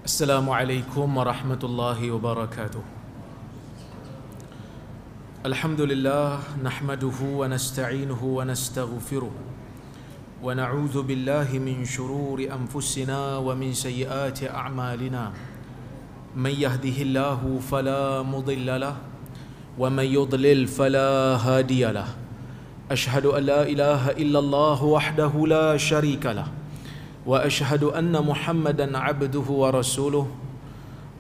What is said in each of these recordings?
Assalamualaikum warahmatullahi wabarakatuh. Alhamdulillah nahmaduhu wa nasta'inuhu wa nastaghfiruh wa na'udzu billahi min shururi anfusina wa min sayyiati a'malina. Man yahdihillahu fala mudilla lahu wa man yudlil fala hadiya lahu. Ashhadu an la ilaha illallah wahdahu la syarika lahu wa ashhadu anna Muhammadan abduhu wa rasuluh.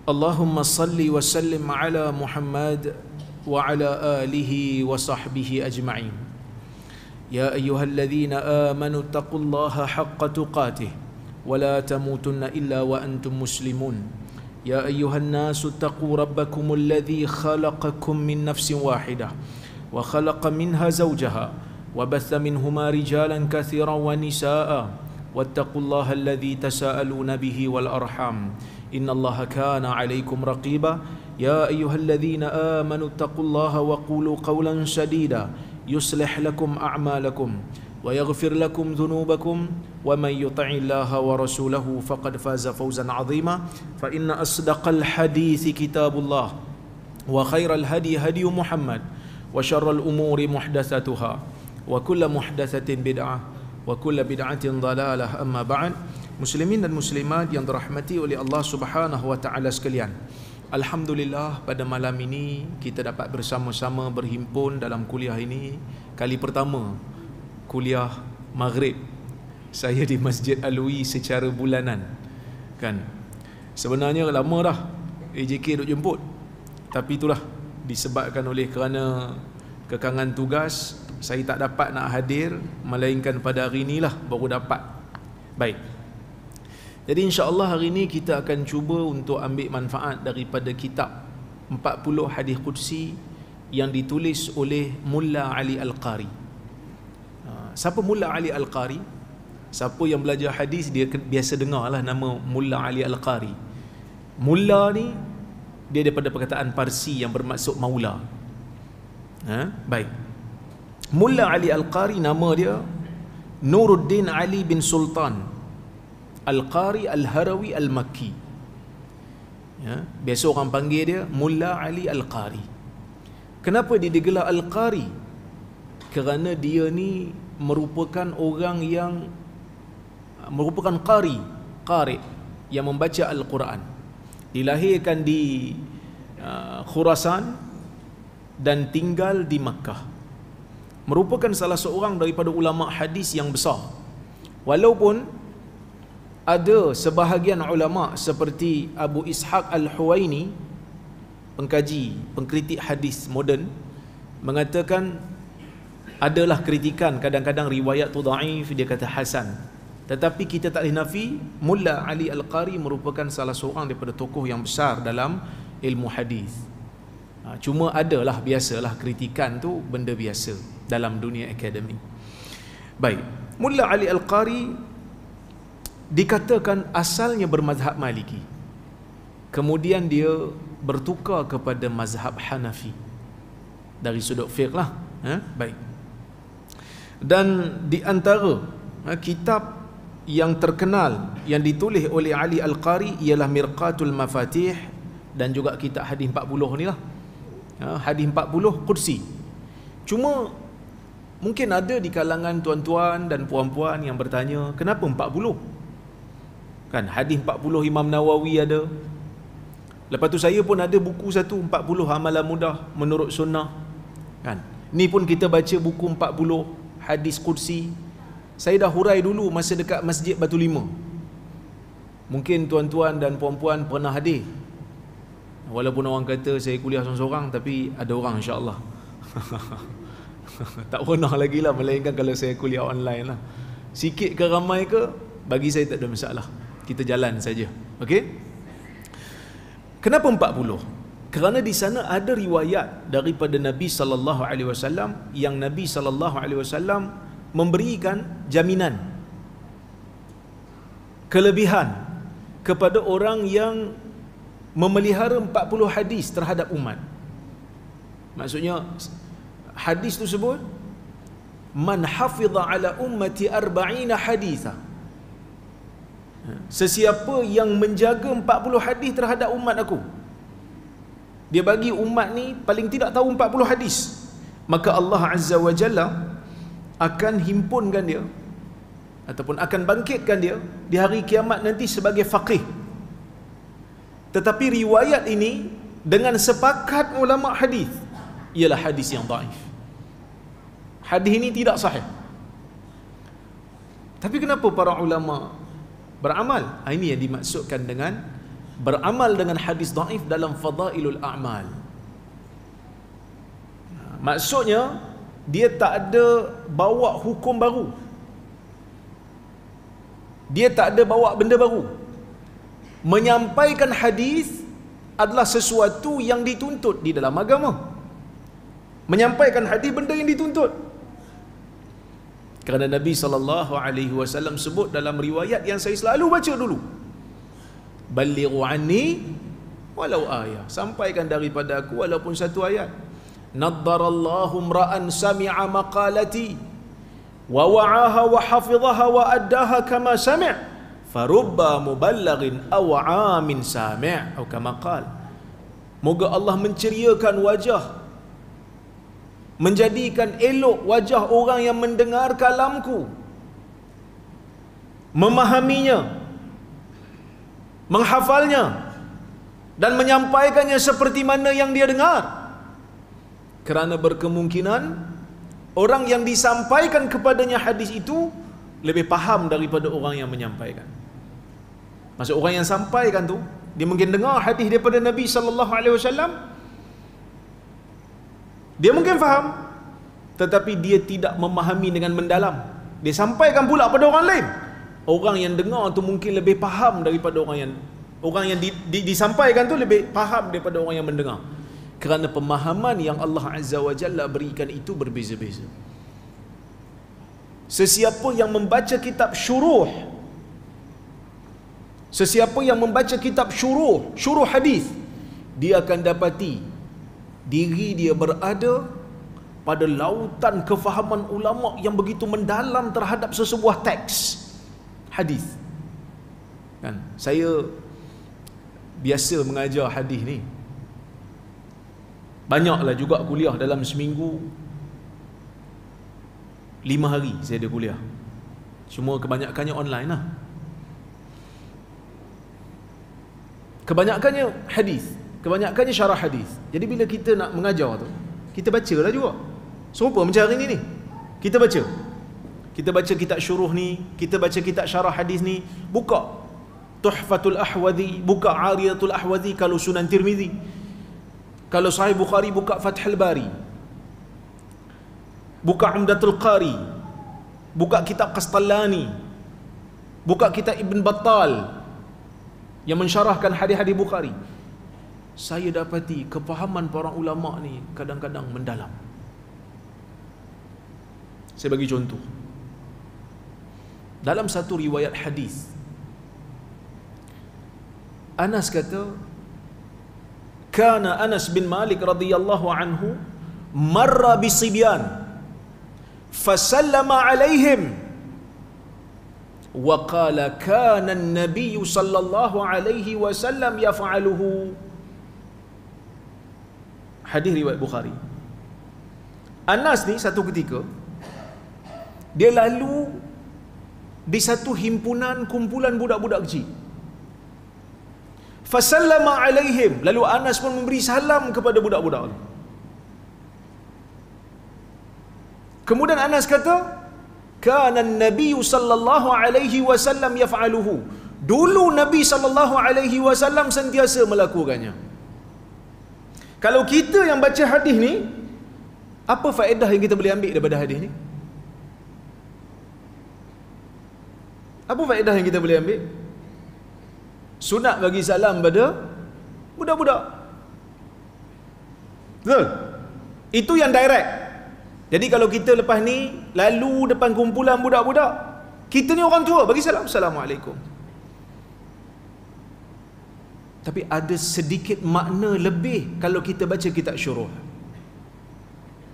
Allahumma salli wa sallim ala Muhammad wa ala alihi wa sahbihi ajma'in. Ya ayyuhalladzina amanu taqullaha haqqa tuqatih wa la tamutunna illa wa antum muslimun. Ya ayyuhan nasu taqu rabbakumul ladzi khalaqakum min nafsin wahidah wa khalaqa minha zawjaha wa batha minhuma rijalan katsiran wa nisaa'a واتقوا الله الذي تساءلون به والأرحام إن الله كان عليكم رقيبا يا أيها الذين آمنوا اتقوا الله وقولوا قولا سديدا يصلح لكم أعمالكم ويغفر لكم ذنوبكم ومن يطع الله ورسوله فقد فاز فوزا عظيما فإن أصدق الحديث كتاب الله وخير الهدي هدي محمد وشر الأمور محدثاتها وكل محدثة بدعة wa kullu bid'atin dhalalah, amma ba'd. Muslimin dan muslimat yang dirahmati oleh Allah Subhanahu wa taala sekalian. Alhamdulillah, pada malam ini kita dapat bersama-sama berhimpun dalam kuliah ini. Kali pertama kuliah Maghrib saya di Masjid Alwi secara bulanan. Kan? Sebenarnya lama dah AJK duk jemput. Tapi itulah disebabkan oleh kerana kekangan tugas, saya tak dapat nak hadir, melainkan pada hari inilah baru dapat. Baik. Jadi insya-Allah hari ini kita akan cuba untuk ambil manfaat daripada kitab 40 hadis qudsi yang ditulis oleh Mulla Ali Al-Qari. Siapa Mulla Ali Al-Qari? Siapa yang belajar hadis dia biasa dengarlah nama Mulla Ali Al-Qari. Mulla ni dia daripada perkataan Parsi yang bermaksud maula. Baik. Mulla Ali Al-Qari nama dia Nuruddin Ali bin Sultan Al-Qari Al-Harawi Al-Makki. Biasa orang panggil dia Mulla Ali Al-Qari. Kenapa dia digelar Al-Qari? Kerana dia ni merupakan orang yang merupakan qari yang membaca Al-Quran. Dilahirkan di Khurasan dan tinggal di Makkah. Merupakan salah seorang daripada ulama hadis yang besar. Walaupun ada sebahagian ulama seperti Abu Ishaq Al-Huwaini, pengkritik hadis moden, mengatakan adalah kritikan kadang-kadang riwayat tu dhaif, dia kata hasan. Tetapi kita tak boleh nafi Mulla Ali Al-Qari merupakan salah seorang daripada tokoh yang besar dalam ilmu hadis. Cuma adalah biasalah kritikan tu benda biasa dalam dunia akademik. Baik, Mulla Ali Al-Qari dikatakan asalnya bermazhab Maliki. Kemudian dia bertukar kepada mazhab Hanafi dari sudut fiqh lah. Baik. Dan di antara kitab yang terkenal yang ditulis oleh Ali Al-Qari ialah Mirqatul Mafatih dan juga kitab hadis 40 ni lah. Hadis 40 Qudsi. Cuma mungkin ada di kalangan tuan-tuan dan puan-puan yang bertanya, kenapa 40? Kan hadis 40 Imam Nawawi ada. Lepas tu saya pun ada buku satu 40 amalan mudah menurut sunnah. Kan? Ni pun kita baca buku 40 hadis Qudsi. Saya dah hurai dulu masa dekat Masjid Batu Lima. Mungkin tuan-tuan dan puan-puan pernah hadir. Walaupun orang kata saya kuliah seorang-seorang, tapi ada orang insya-Allah. Tak pernah lagi lah, melainkan kalau saya kuliah online lah. Sikit ke ramai ke, bagi saya tak ada masalah. Kita jalan saja. Okey? Kenapa 40? Kerana di sana ada riwayat daripada Nabi sallallahu alaihi wasallam yang Nabi sallallahu alaihi wasallam memberikan jaminan kelebihan kepada orang yang memelihara 40 hadis terhadap umat. Maksudnya hadis tersebut, man hafidha ala ummati 40 haditha, Sesiapa yang menjaga 40 hadis terhadap umat aku, dia bagi umat ni paling tidak tahu 40 hadis, maka Allah Azza wa Jalla akan himpunkan dia ataupun akan bangkitkan dia di hari kiamat nanti sebagai faqih. Tetapi riwayat ini dengan sepakat ulama hadis ialah hadis yang dhaif. Hadis ini tidak sahih. Tapi kenapa para ulama beramal? Ini yang dimaksudkan dengan beramal dengan hadis dhaif dalam fadailul a'mal. Maksudnya dia tak ada bawa hukum baru, dia tak ada bawa benda baru. Menyampaikan hadis adalah sesuatu yang dituntut di dalam agama. Menyampaikan hadis benda yang dituntut. Kerana Nabi SAW sebut dalam riwayat yang saya selalu baca dulu, balighu anni walau ayah, sampaikan daripada aku walaupun satu ayat. Naddarallahu imra'an sami'a maqalati wa wa'aha wa hafizaha wa addaha kama sami', farubba muballighin aw 'amin sami', atau kama qala. Moga Allah menceriakan wajah, menjadikan elok wajah orang yang mendengar kalamku, memahaminya, menghafalnya, dan menyampaikannya seperti mana yang dia dengar. Kerana berkemungkinan orang yang disampaikan kepadanya hadis itu lebih faham daripada orang yang menyampaikan. Maksud orang yang sampaikan tu, dia mungkin dengar hadis daripada Nabi SAW, dia mungkin faham, tetapi dia tidak memahami dengan mendalam. Dia sampaikan pula pada orang lain. Orang yang dengar tu mungkin lebih faham daripada orang yang disampaikan tu lebih faham daripada orang yang mendengar. Kerana pemahaman yang Allah Azza wa Jalla berikan itu berbeza-beza. Sesiapa yang membaca kitab syuruh, sesiapa yang membaca kitab syuruh hadis, dia akan dapati diri dia berada pada lautan kefahaman ulama yang begitu mendalam terhadap sesebuah teks hadis. Kan, saya biasa mengajar hadis ni. Banyaklah juga kuliah dalam seminggu 5 hari saya ada kuliah. Semua kebanyakannya online lah. Kebanyakannya hadis, kebanyakannya syarah hadis. Jadi bila kita nak mengajar tu, kita bacalah juga. Serupa macam hari ni. Kita baca. Kita baca kitab syuruh ni, kita baca kitab syarah hadis ni, buka Tuhfatul Ahwazi, buka Ariyatul Ahwazi kalau Sunan Tirmizi. Kalau Sahih Bukhari, buka Fathul Bari, buka Umdatul Qari, buka kitab Qastallani, buka kitab Ibn Battal yang mensyarahkan hadis-hadis Bukhari. Saya dapati kefahaman para ulama ni kadang-kadang mendalam. Saya bagi contoh. Dalam satu riwayat hadis, Anas kata, kana Anas bin Malik radhiyallahu anhu marra bisibyan fasallama alaihim wa qala kana an-nabiy sallallahu alaihi wasallam yaf'aluhu. Hadis riwayat Bukhari. Anas ni satu ketika dia lalu di satu himpunan kumpulan budak-budak kecil. Fasallama alaihim, lalu Anas pun memberi salam kepada budak-budak. Kemudian Anas kata, kana an-nabiy sallallahu alaihi wasallam yaf'aluhu. Dulu Nabi sallallahu alaihi wasallam sentiasa melakukannya. Kalau kita yang baca hadis ni, apa faedah yang kita boleh ambil daripada hadis ni? Apa faedah yang kita boleh ambil? Sunat bagi salam pada budak-budak. Betul? Itu yang direct. Jadi kalau kita lepas ni lalu depan kumpulan budak-budak, kita ni orang tua, bagi salam, Assalamualaikum. Tapi ada sedikit makna lebih kalau kita baca kitab syuruh.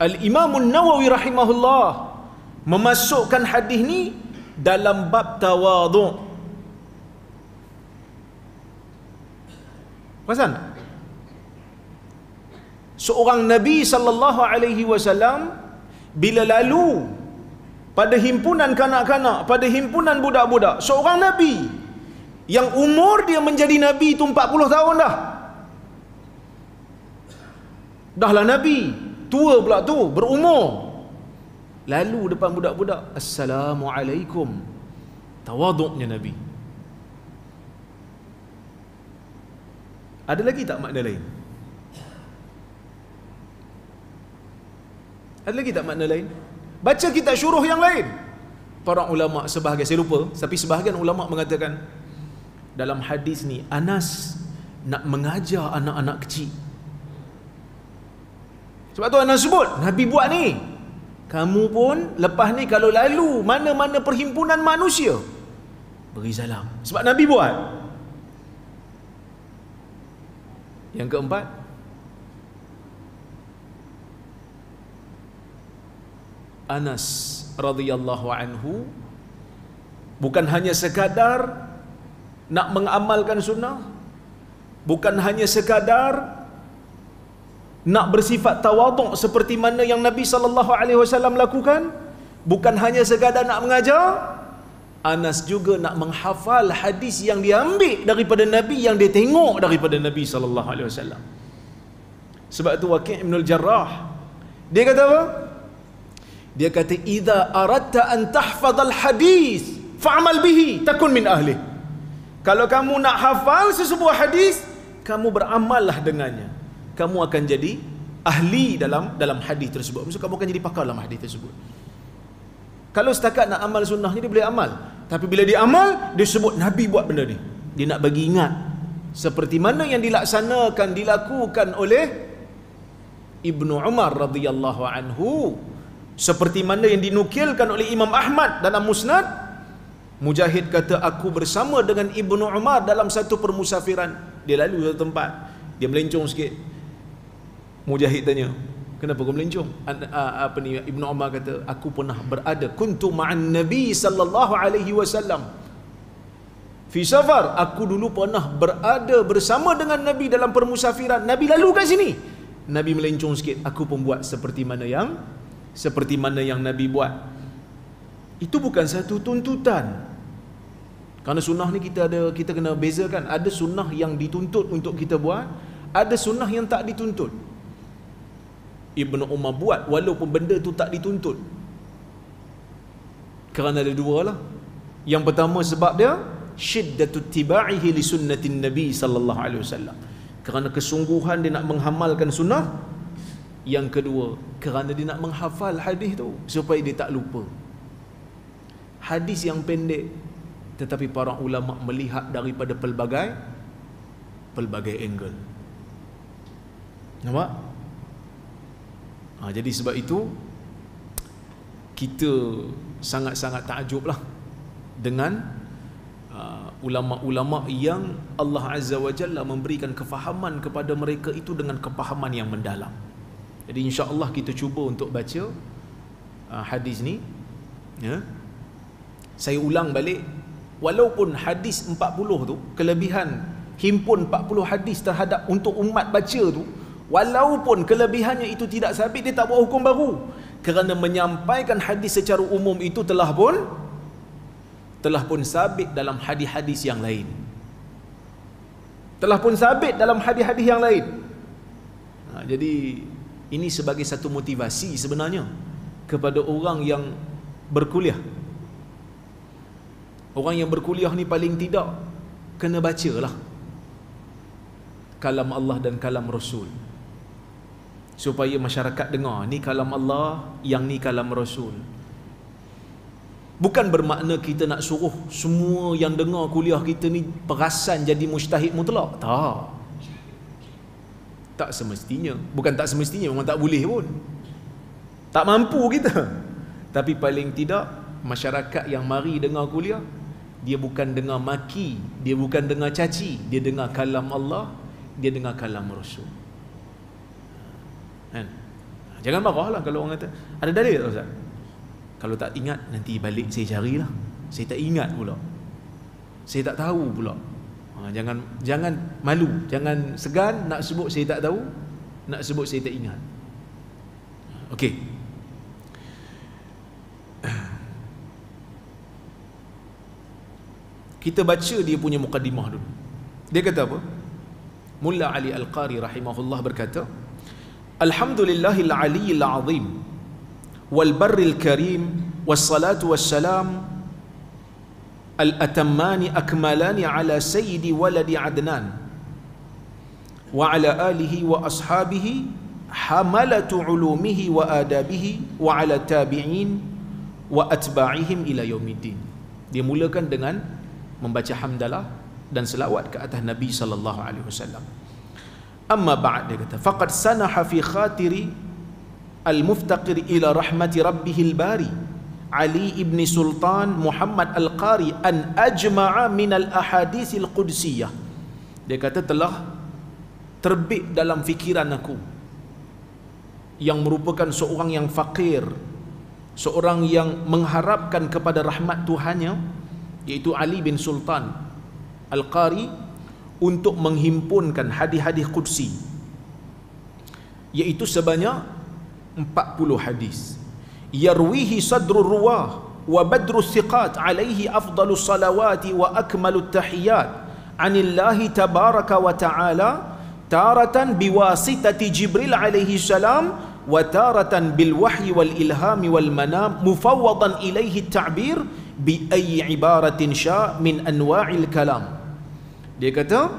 Al-Imam An-Nawawi rahimahullah memasukkan hadis ni dalam bab tawadhu'. Perasan tak? Seorang Nabi sallallahu alaihi wasallam bila lalu pada himpunan kanak-kanak, pada himpunan budak-budak, seorang Nabi yang umur dia menjadi Nabi itu 40 tahun dah. Dahlah Nabi, tua pula tu, berumur. Lalu depan budak-budak, Assalamualaikum. Tawaduknya Nabi. Ada lagi tak makna lain? Ada lagi tak makna lain? Baca kitab syuruh yang lain. Para ulama sebahagian, saya lupa, tapi sebahagian ulama mengatakan dalam hadis ni Anas nak mengajar anak-anak kecil. Sebab tu Anas sebut, Nabi buat ni. Kamu pun lepas ni kalau lalu mana-mana perhimpunan manusia, beri salam. Sebab Nabi buat. Yang keempat, Anas radhiyallahu anhu bukan hanya sekadar nak mengamalkan sunnah, bukan hanya sekadar nak bersifat tawaduk seperti mana yang Nabi sallallahu alaihi wasallam lakukan, bukan hanya sekadar nak mengajar, Anas juga nak menghafal hadis yang dia ambil daripada Nabi, yang dia tengok daripada Nabi sallallahu alaihi wasallam. Sebab tu Waqi' Ibn al-Jarrah dia kata apa? Dia kata idza aradta an tahfazal hadis fa'mal bihi takun min ahli. Kalau kamu nak hafal sesebuah hadis, kamu beramallah dengannya. Kamu akan jadi ahli dalam hadis tersebut. Maksud kamu akan jadi pakar dalam hadis tersebut. Kalau setakat nak amal sunnah ni dia boleh amal, tapi bila dia amal, dia sebut Nabi buat benda ni. Dia nak bagi ingat seperti mana yang dilakukan oleh Ibnu Umar radhiyallahu anhu, seperti mana yang dinukilkan oleh Imam Ahmad dalam Musnad. Mujahid kata, aku bersama dengan Ibnu Umar dalam satu permusafiran. Dia lalu satu tempat, dia melencong sikit. Mujahid tanya, kenapa kau melencong? Ibnu Umar kata, aku pernah berada, kuntu ma'an Nabi sallallahu alaihi wasallam fi safar. Aku dulu pernah berada bersama dengan Nabi dalam permusafiran. Nabi lalu kat sini, Nabi melencong sikit, aku pun buat seperti mana yang Nabi buat. Itu bukan satu tuntutan. Kerana sunnah ni kita kena bezakan. Ada sunnah yang dituntut untuk kita buat, ada sunnah yang tak dituntut. Ibnu Umar buat walaupun benda tu tak dituntut. Kerana ada dua lah. Yang pertama sebab dia syiddatut tiba'ihi li sunnatin Nabi sallallahu alaihi wasallam. Kerana kesungguhan dia nak menghamalkan sunnah. Yang kedua, kerana dia nak menghafal hadis tu supaya dia tak lupa. Hadis yang pendek, tetapi para ulama melihat daripada pelbagai angle. Nampak? Jadi sebab itu kita sangat-sangat takjublah dengan ulama-ulama yang Allah Azza wa Jalla memberikan kefahaman kepada mereka itu dengan kefahaman yang mendalam. Jadi insya-Allah kita cuba untuk baca hadis ni, ya. Saya ulang balik, walaupun hadis 40 tu, kelebihan himpun 40 hadis terhadap untuk umat baca tu, walaupun kelebihannya itu tidak sabit, dia tak buat hukum baru. Kerana menyampaikan hadis secara umum itu telah pun sabit dalam hadis-hadis yang lain. Telah pun sabit dalam hadis-hadis yang lain. Jadi ini sebagai satu motivasi sebenarnya kepada orang yang berkuliah. Orang yang berkuliah ni paling tidak kena bacalah kalam Allah dan kalam Rasul, supaya masyarakat dengar ni kalam Allah, yang ni kalam Rasul. Bukan bermakna kita nak suruh semua yang dengar kuliah kita ni perasan jadi mujtahid mutlak. Tak semestinya. Bukan tak semestinya, memang tak boleh pun. Tak mampu kita. Tapi paling tidak masyarakat yang mari dengar kuliah, dia bukan dengar maki, dia bukan dengar caci, dia dengar kalam Allah, dia dengar kalam Rasul. Kan? Jangan marahlah kalau orang kata ada dalil tak Ustaz? Kalau tak ingat, nanti balik saya carilah. Saya tak ingat pula, saya tak tahu pula. Jangan malu, jangan segan nak sebut saya tak tahu, nak sebut saya tak ingat. Okey. Kita baca dia punya muqaddimah dulu. Dia kata apa? Mulla Ali Al-Qari rahimahullah berkata, Alhamdulillahil aliyyil azim wal barril karim wassalatu wassalam al-atammani akmalani ala sayyidi waladi Adnan wa ala alihi wa ashabihi hamalatu ulumihi wa adabihi wa ala tabi'in wa atba'ihim ila yaumiddin. Dia mulakan dengan membaca hamdalah dan selawat ke atas Nabi sallallahu alaihi wasallam. Amma ba'd, dia kata, faqad sanaha fi khatiri al-muftaqir ila rahmati rabbihil bari Ali ibn Sultan Muhammad Al-Qari an ajma'a min al-ahadith al-qudsiyah. Dia kata telah terbit dalam fikiran aku, yang merupakan seorang yang fakir, seorang yang mengharapkan kepada rahmat Tuhannya, iaitu Ali bin Sultan Al-Qari, untuk menghimpunkan hadis-hadis qudsi, iaitu sebanyak 40 hadis. Yarwihi sadrul ruwah wa badrus thiqat alaihi afdalus salawati wa akmalut tahiyat anillahi tabaraka wa ta'ala, taratan biwasitati Jibril alaihi salam wa taratan bil wahyi wal ilhami wal manam mufawwadan ilaihi ta'bir bi ayyi ibaratin sya' min anwa'il kalam. Dia kata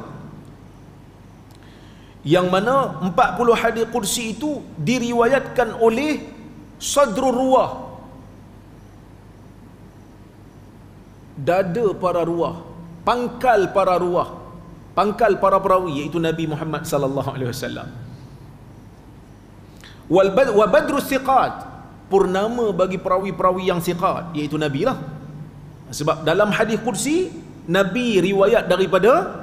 yang mana 40 hadis qudsi itu diriwayatkan oleh sadrul ruwah, dada para ruwah, pangkal para ruwah, pangkal para perawi, iaitu Nabi Muhammad sallallahu alaihi wasallam. Wa badrus thiqat, purnama bagi perawi-perawi yang thiqat, iaitu Nabi lah. Sebab dalam hadis qudsi Nabi riwayat daripada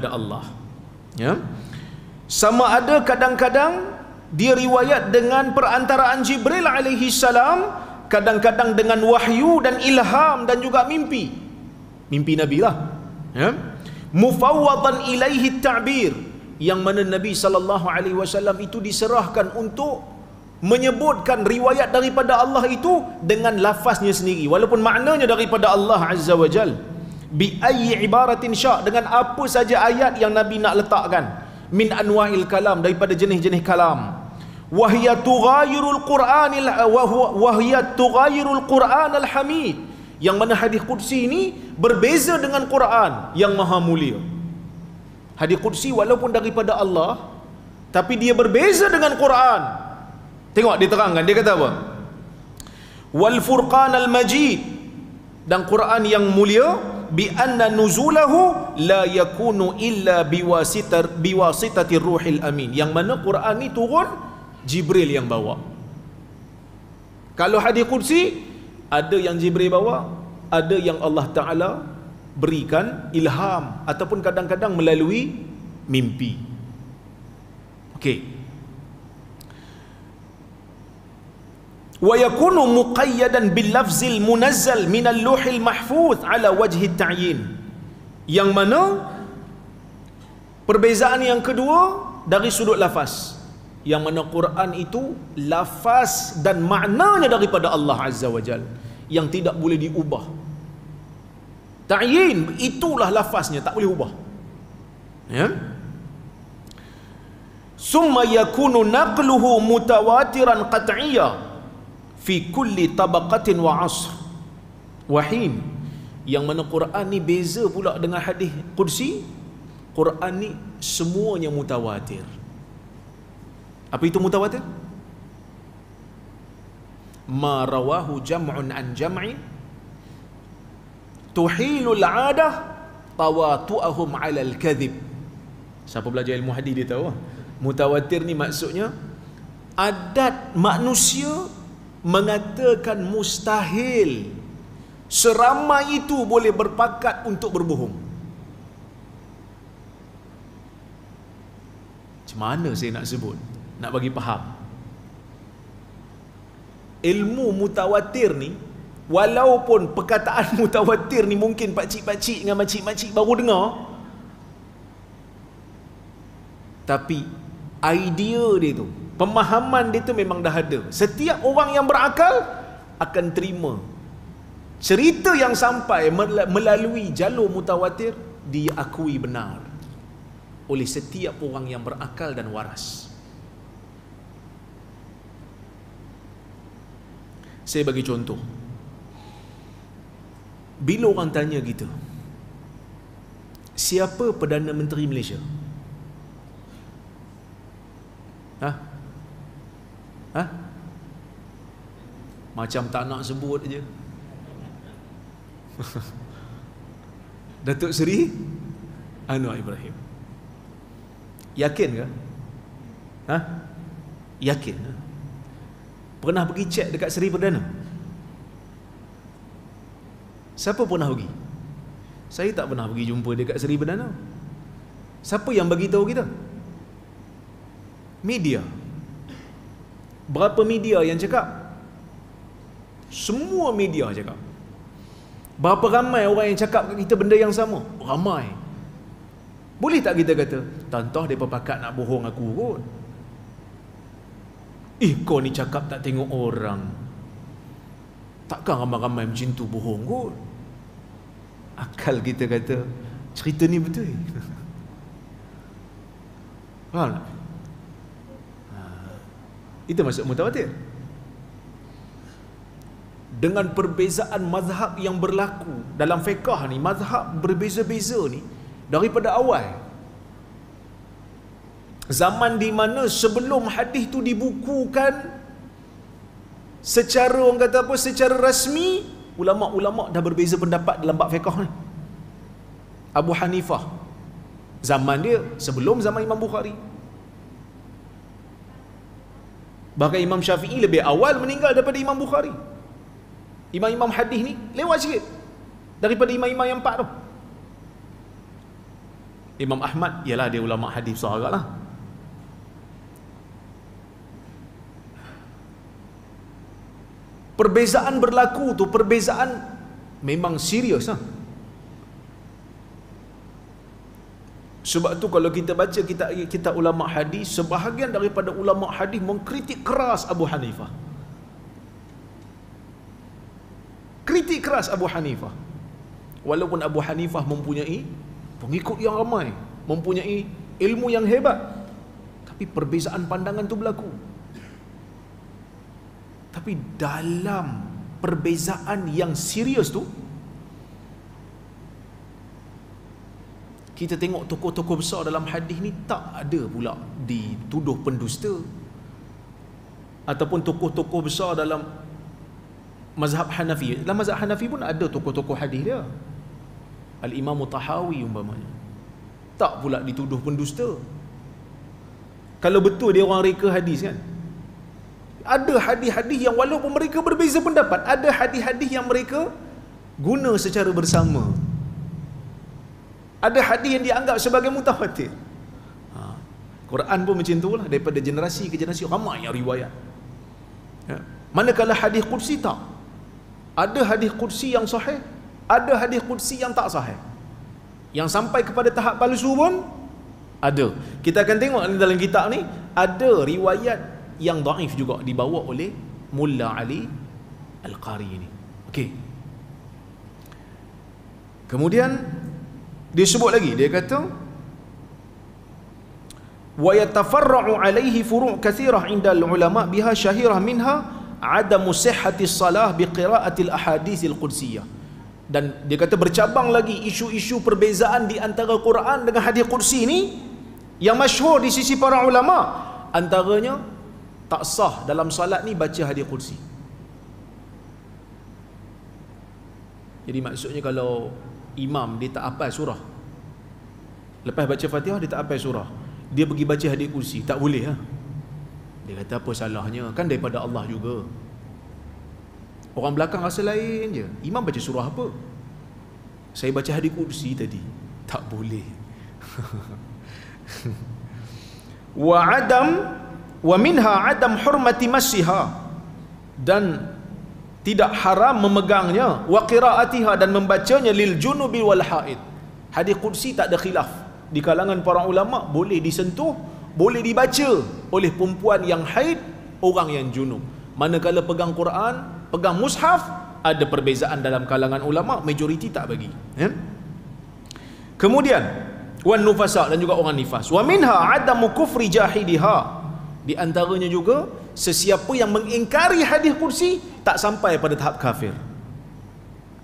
Allah. Ya. Sama ada kadang-kadang dia riwayat dengan perantaraan Jibril alaihi salam, kadang-kadang dengan wahyu dan ilham dan juga mimpi. Mimpi Nabi lah. Ya. Mufawwadan ilaihi ta'bir, yang mana Nabi sallallahu alaihi wasallam itu diserahkan untuk menyebutkan riwayat daripada Allah itu dengan lafaznya sendiri, walaupun maknanya daripada Allah azza wajal. Bi ayyi ibaratin sya', dengan apa saja ayat yang Nabi nak letakkan, min anwa'il kalam, daripada jenis-jenis kalam. Wahya tughayirul Qur'anil wahya tughayirul Qur'anal hamid, yang mana hadis qudsi ini berbeza dengan Quran yang maha mulia. Hadis qudsi walaupun daripada Allah, tapi dia berbeza dengan Quran. Tengok dia terangkan, dia kata apa? Wal furqanal majid, dan Quran yang mulia, bi anna nuzulahu la yakunu illa biwasitati ruhil amin, yang mana Quran ni turun Jibril yang bawa. Kalau hadis qudsi ada yang Jibril bawa, ada yang Allah Ta'ala berikan ilham, ataupun kadang-kadang melalui mimpi. Okey. Wa yakunu muqayyadan bil lafzil munazzal min al-luhil mahfuz ala wajhi at-ta'yin, yang mana perbezaan yang kedua dari sudut lafaz, yang mana Quran itu lafaz dan maknanya daripada Allah azza wajal, yang tidak boleh diubah. Ta'yin itulah lafaznya, tak boleh ubah. Ya. Summa yakunu naqluhu mutawatiran qat'iyya fi kulli tabaqatin wa asr wa hin, yang mana Quran ni beza pula dengan hadis qudsi. Quran ni semuanya mutawatir. Apa itu mutawatir? Ma rawahu jam'un an jam'in tuhilul 'adah tawatu'ahum 'ala al-kadhib. Siapa belajar ilmu hadis dia tahu. Mutawatir ni maksudnya adat manusia mengatakan mustahil seramai itu boleh berpakat untuk berbohong. Macam mana saya nak sebut, nak bagi faham? Ilmu mutawatir ni Walaupun perkataan mutawatir ni mungkin pakcik-pakcik dengan makcik-makcik baru dengar, tapi idea dia tu, pemahaman dia tu memang dah ada. Setiap orang yang berakal akan terima cerita yang sampai melalui jalur mutawatir diakui benar oleh setiap orang yang berakal dan waras. Saya bagi contoh. Bila orang tanya kita, siapa Perdana Menteri Malaysia? Macam tak nak sebut je. Datuk Seri Anwar Ibrahim. Yakin ke? Yakin? Pernah pergi cek dekat Seri Perdana? Siapa pernah pergi? Saya tak pernah pergi jumpa dekat Seri Perdana. Siapa yang bagi tahu kita? Media. Berapa media yang cakap? Semua media cakap. Berapa ramai orang yang cakap kat kita benda yang sama? Ramai. Boleh tak kita kata, tantah mereka pakat nak bohong aku kot? Kau ni cakap tak tengok orang. Takkan ramai-ramai macam tu bohong kot? Akal kita kata, cerita ni betul. Faham tak? Itu maksud mutawatir. Dengan perbezaan mazhab yang berlaku dalam fiqh ni, mazhab berbeza-beza ni daripada awal. Zaman di mana sebelum hadis tu dibukukan secara, orang kata apa, secara rasmi, ulama-ulama dah berbeza pendapat dalam bab fiqh ni. Abu Hanifah zaman dia sebelum zaman Imam Bukhari. Bahkan Imam Syafi'i lebih awal meninggal daripada Imam Bukhari. Imam-imam hadis ni lewat sikit daripada imam-imam yang empat tu. Imam Ahmad, ialah dia ulama hadis besar agaklah. Perbezaan berlaku tu, perbezaan memang serius lah. Sebab tu kalau kita baca kita ulama hadis, sebahagian daripada ulama hadis mengkritik keras Abu Hanifah. Kritik keras Abu Hanifah. Walaupun Abu Hanifah mempunyai pengikut yang ramai, mempunyai ilmu yang hebat, tapi perbezaan pandangan tu berlaku. Tapi dalam perbezaan yang serius tu, kita tengok tokoh-tokoh besar dalam hadis ni tak ada pula dituduh pendusta. Ataupun tokoh-tokoh besar dalam mazhab Hanafi. Dalam mazhab Hanafi pun ada tokoh-tokoh hadis dia. Al-Imam Tahawi umpamanya, tak pula dituduh pendusta. Kalau betul dia orang reka hadis kan, ada hadis-hadis yang walaupun mereka berbeza pendapat, ada hadis-hadis yang mereka guna secara bersama. Ada hadis yang dianggap sebagai mutawatir. Quran pun macam tu lah, daripada generasi ke generasi ramai yang riwayat. Manakala hadis qudsi tak. Ada hadis qudsi yang sahih, ada hadis qudsi yang tak sahih. Yang sampai kepada tahap palsu pun ada. Kita akan tengok dalam kitab ni ada riwayat yang dhaif juga dibawa oleh Mulla Ali Al-Qari ni. Okey. Kemudian dia sebut lagi, dia kata wa yatafarra'u alaihi furu' kathirah 'inda al-ulama biha syahirah minha 'adamu sihhati salah biqira'atil ahaditsil qudsiyah. Dan dia kata bercabang lagi isu-isu perbezaan di antara Quran dengan hadis qudsi ni yang masyhur di sisi para ulama. Antaranya tak sah dalam solat ni baca hadis qudsi. Jadi maksudnya kalau imam dia tak hafal surah, lepas baca Fatihah dia tak hafal surah, dia pergi baca hadis qudsi, tak boleh lah. Dia kata apa salahnya, kan daripada Allah juga. Orang belakang rasa lain je, imam baca surah apa, saya baca hadis qudsi tadi, tak boleh. wa minha adam hurmati masiha, dan tidak haram memegangnya, wa qiraatiha, dan membacanya, lil junubi wal haid. Hadis qudsi tak ada khilaf di kalangan para ulama, boleh disentuh, boleh dibaca oleh perempuan yang haid, orang yang junub. Manakala pegang Quran, pegang mushaf, ada perbezaan dalam kalangan ulama, majoriti tak bagi. Kemudian wan nufasa, dan juga orang nifas. Wa minha adamu kufri jahidiha, di antaranya juga sesiapa yang mengingkari hadis qudsi tak sampai pada tahap kafir.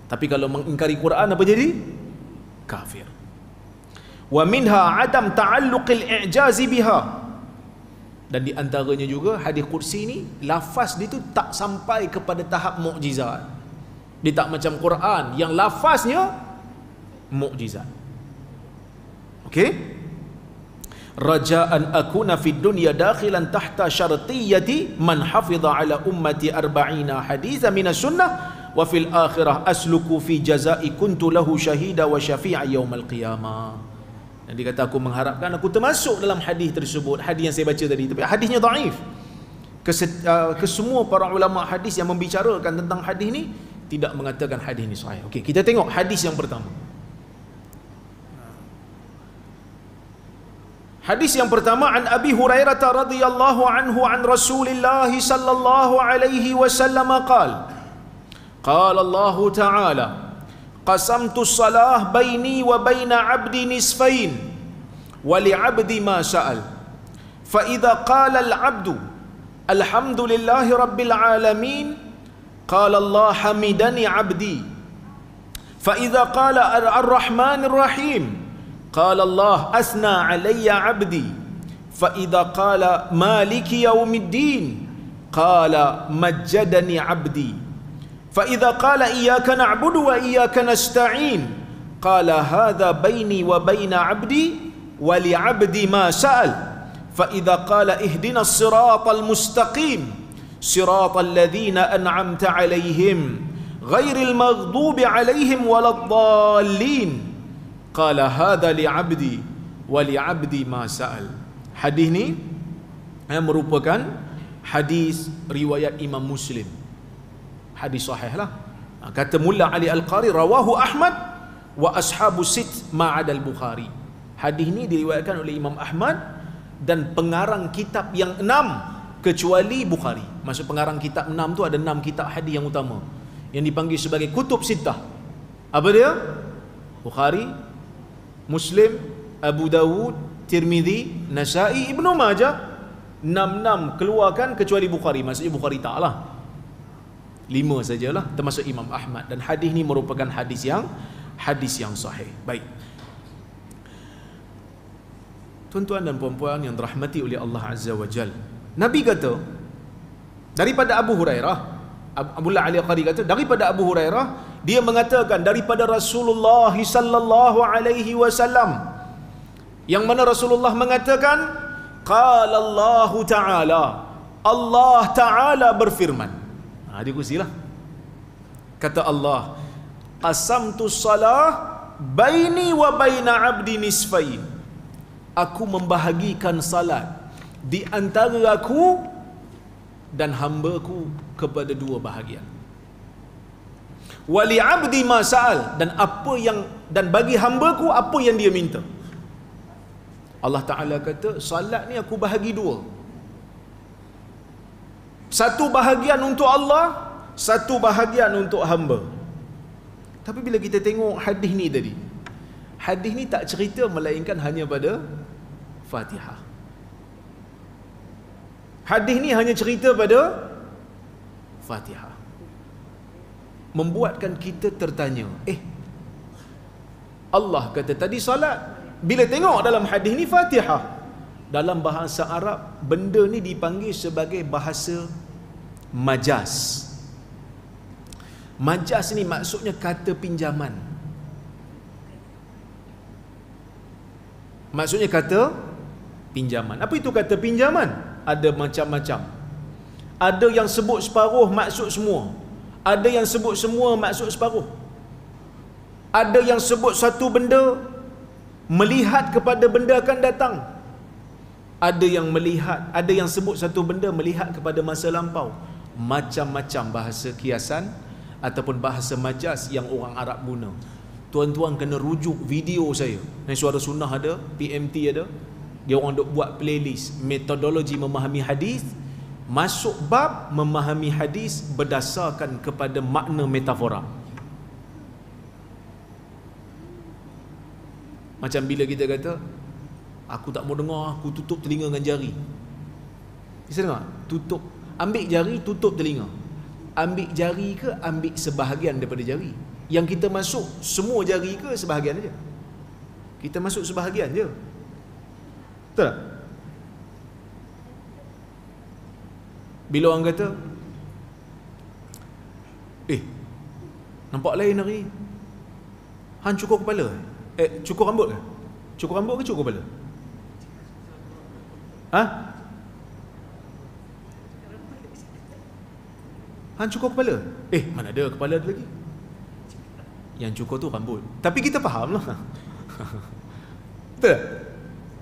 Tapi kalau mengingkari Quran, apa jadi? Kafir. Wa minha adam ta'alluqil i'jazi biha, dan di antaranya juga hadis qudsi ni lafaz dia tu tak sampai kepada tahap mukjizat. Dia tak macam Quran yang lafaznya mukjizat. Okey? Raja'an akuna fid dunya dakhilan tahta syartiyyati man hafidha ala ummati 40 haditsan minas sunnah wa fil akhirah asluku fi jazai kuntu lahu syahida wa syafi'a yaumal qiyamah. Dan dia kata, aku mengharapkan aku termasuk dalam hadis tersebut, hadis yang saya baca tadi, tapi hadisnya dhaif. Kesemua para ulama hadis yang membicarakan tentang hadis ni tidak mengatakan hadis ni sahih. Okey, kita tengok hadis yang pertama. Hadis yang pertama, an Abi Hurairah radhiyallahu anhu an Rasulillah sallallahu alaihi wasallam qala Allah ta'ala qasamtu salah baini wa baina 'abdi nisfain wa li 'abdi ma sa'al fa idza qala al-'abdu alhamdulillahi rabbil alamin qala Allah hamidani 'abdi fa idza qala ar-rahmanir rahim qala Allah asna 'alayya 'abdi fa idza qala maliki yaumiddin qala majjadani 'abdi fa idza qala iyyaka na'budu wa iyyaka nasta'in qala hadza baini wa baina 'abdi wa li 'abdi ma sa'al fa idza qala ihdinas siratal mustaqim siratal ladzina an'amta 'alaihim ghairil maghdubi 'alaihim waladdallin qala hadza li 'abdi wa li 'abdi ma sa'al. Hadis ni merupakan hadis riwayat Imam Muslim. Hadis sahih lah. Kata Mulla Ali Al-Qari, rawahu Ahmad wa ashabu sit ma'ad al-Bukhari. Hadis ni diriwayatkan oleh Imam Ahmad dan pengarang kitab yang 6 kecuali Bukhari. Maksud pengarang kitab 6 tu ada 6 kitab hadis yang utama yang dipanggil sebagai kutub sittah. Apa dia? Bukhari, Muslim, Abu Dawud, Tirmidhi, Nasai, Ibnu Majah. 6 keluarkan kecuali Bukhari. Maksudnya Bukhari tak lah, 5 sajalah, termasuk Imam Ahmad. Dan hadis ni merupakan hadis yang sahih. Baik, tuan-tuan dan puan-puan yang dirahmati oleh Allah Azza wa Jal, Nabi kata daripada Abu Hurairah, Abdullah Ali Qari kata daripada Abu Hurairah, dia mengatakan daripada Rasulullah sallallahu alaihi wasallam, yang mana Rasulullah mengatakan qala Allah Ta'ala, Allah Ta'ala berfirman. Dia kursilah. Kata Allah, qasamtu salah baini wa baina 'abdi nisfain. Aku membahagikan salat di antara aku dan hamba-Ku kepada 2 bahagian. Wa li 'abdi ma sa'al, dan bagi hamba-Ku apa yang dia minta. Allah Ta'ala kata, salat ni aku bahagi 2. Satu bahagian untuk Allah, satu bahagian untuk hamba. Tapi bila kita tengok hadis ni tadi, hadis ni tak cerita melainkan hanya pada Fatihah. Hadis ni hanya cerita pada Fatihah. Membuatkan kita tertanya, Allah kata tadi salat, bila tengok dalam hadis ni Fatihah. Dalam bahasa Arab, benda ni dipanggil sebagai bahasa majaz. Majaz ni maksudnya kata pinjaman. Maksudnya kata pinjaman. Apa itu kata pinjaman? Ada macam-macam. Ada yang sebut separuh maksud semua. Ada yang sebut semua maksud separuh. Ada yang sebut satu benda melihat kepada benda akan datang. Ada yang sebut satu benda melihat kepada masa lampau. macam-macam bahasa kiasan ataupun bahasa majaz yang orang Arab guna. Tuan-tuan kena rujuk video saya. Ni Suara Sunnah ada, PMT ada. Dia orang duk buat playlist metodologi memahami hadis, masuk bab memahami hadis berdasarkan kepada makna metafora. Macam bila kita kata, aku tak mau dengar, aku tutup telinga dengan jari. Bisa dengar? Tutup, ambil jari, tutup telinga. Ambil jari ke ambil sebahagian daripada jari? Yang kita masuk semua jari ke sebahagian aja? Kita masuk sebahagian je. Betul tak? Bila orang kata, nampak lain hari, hang cukur kepala, cukur rambut ke? Cukur rambut ke cukur kepala? Ha? Hang cukur kepala? Mana ada kepala ada lagi? Yang cukur tu rambut. Tapi kita faham lah. Betul?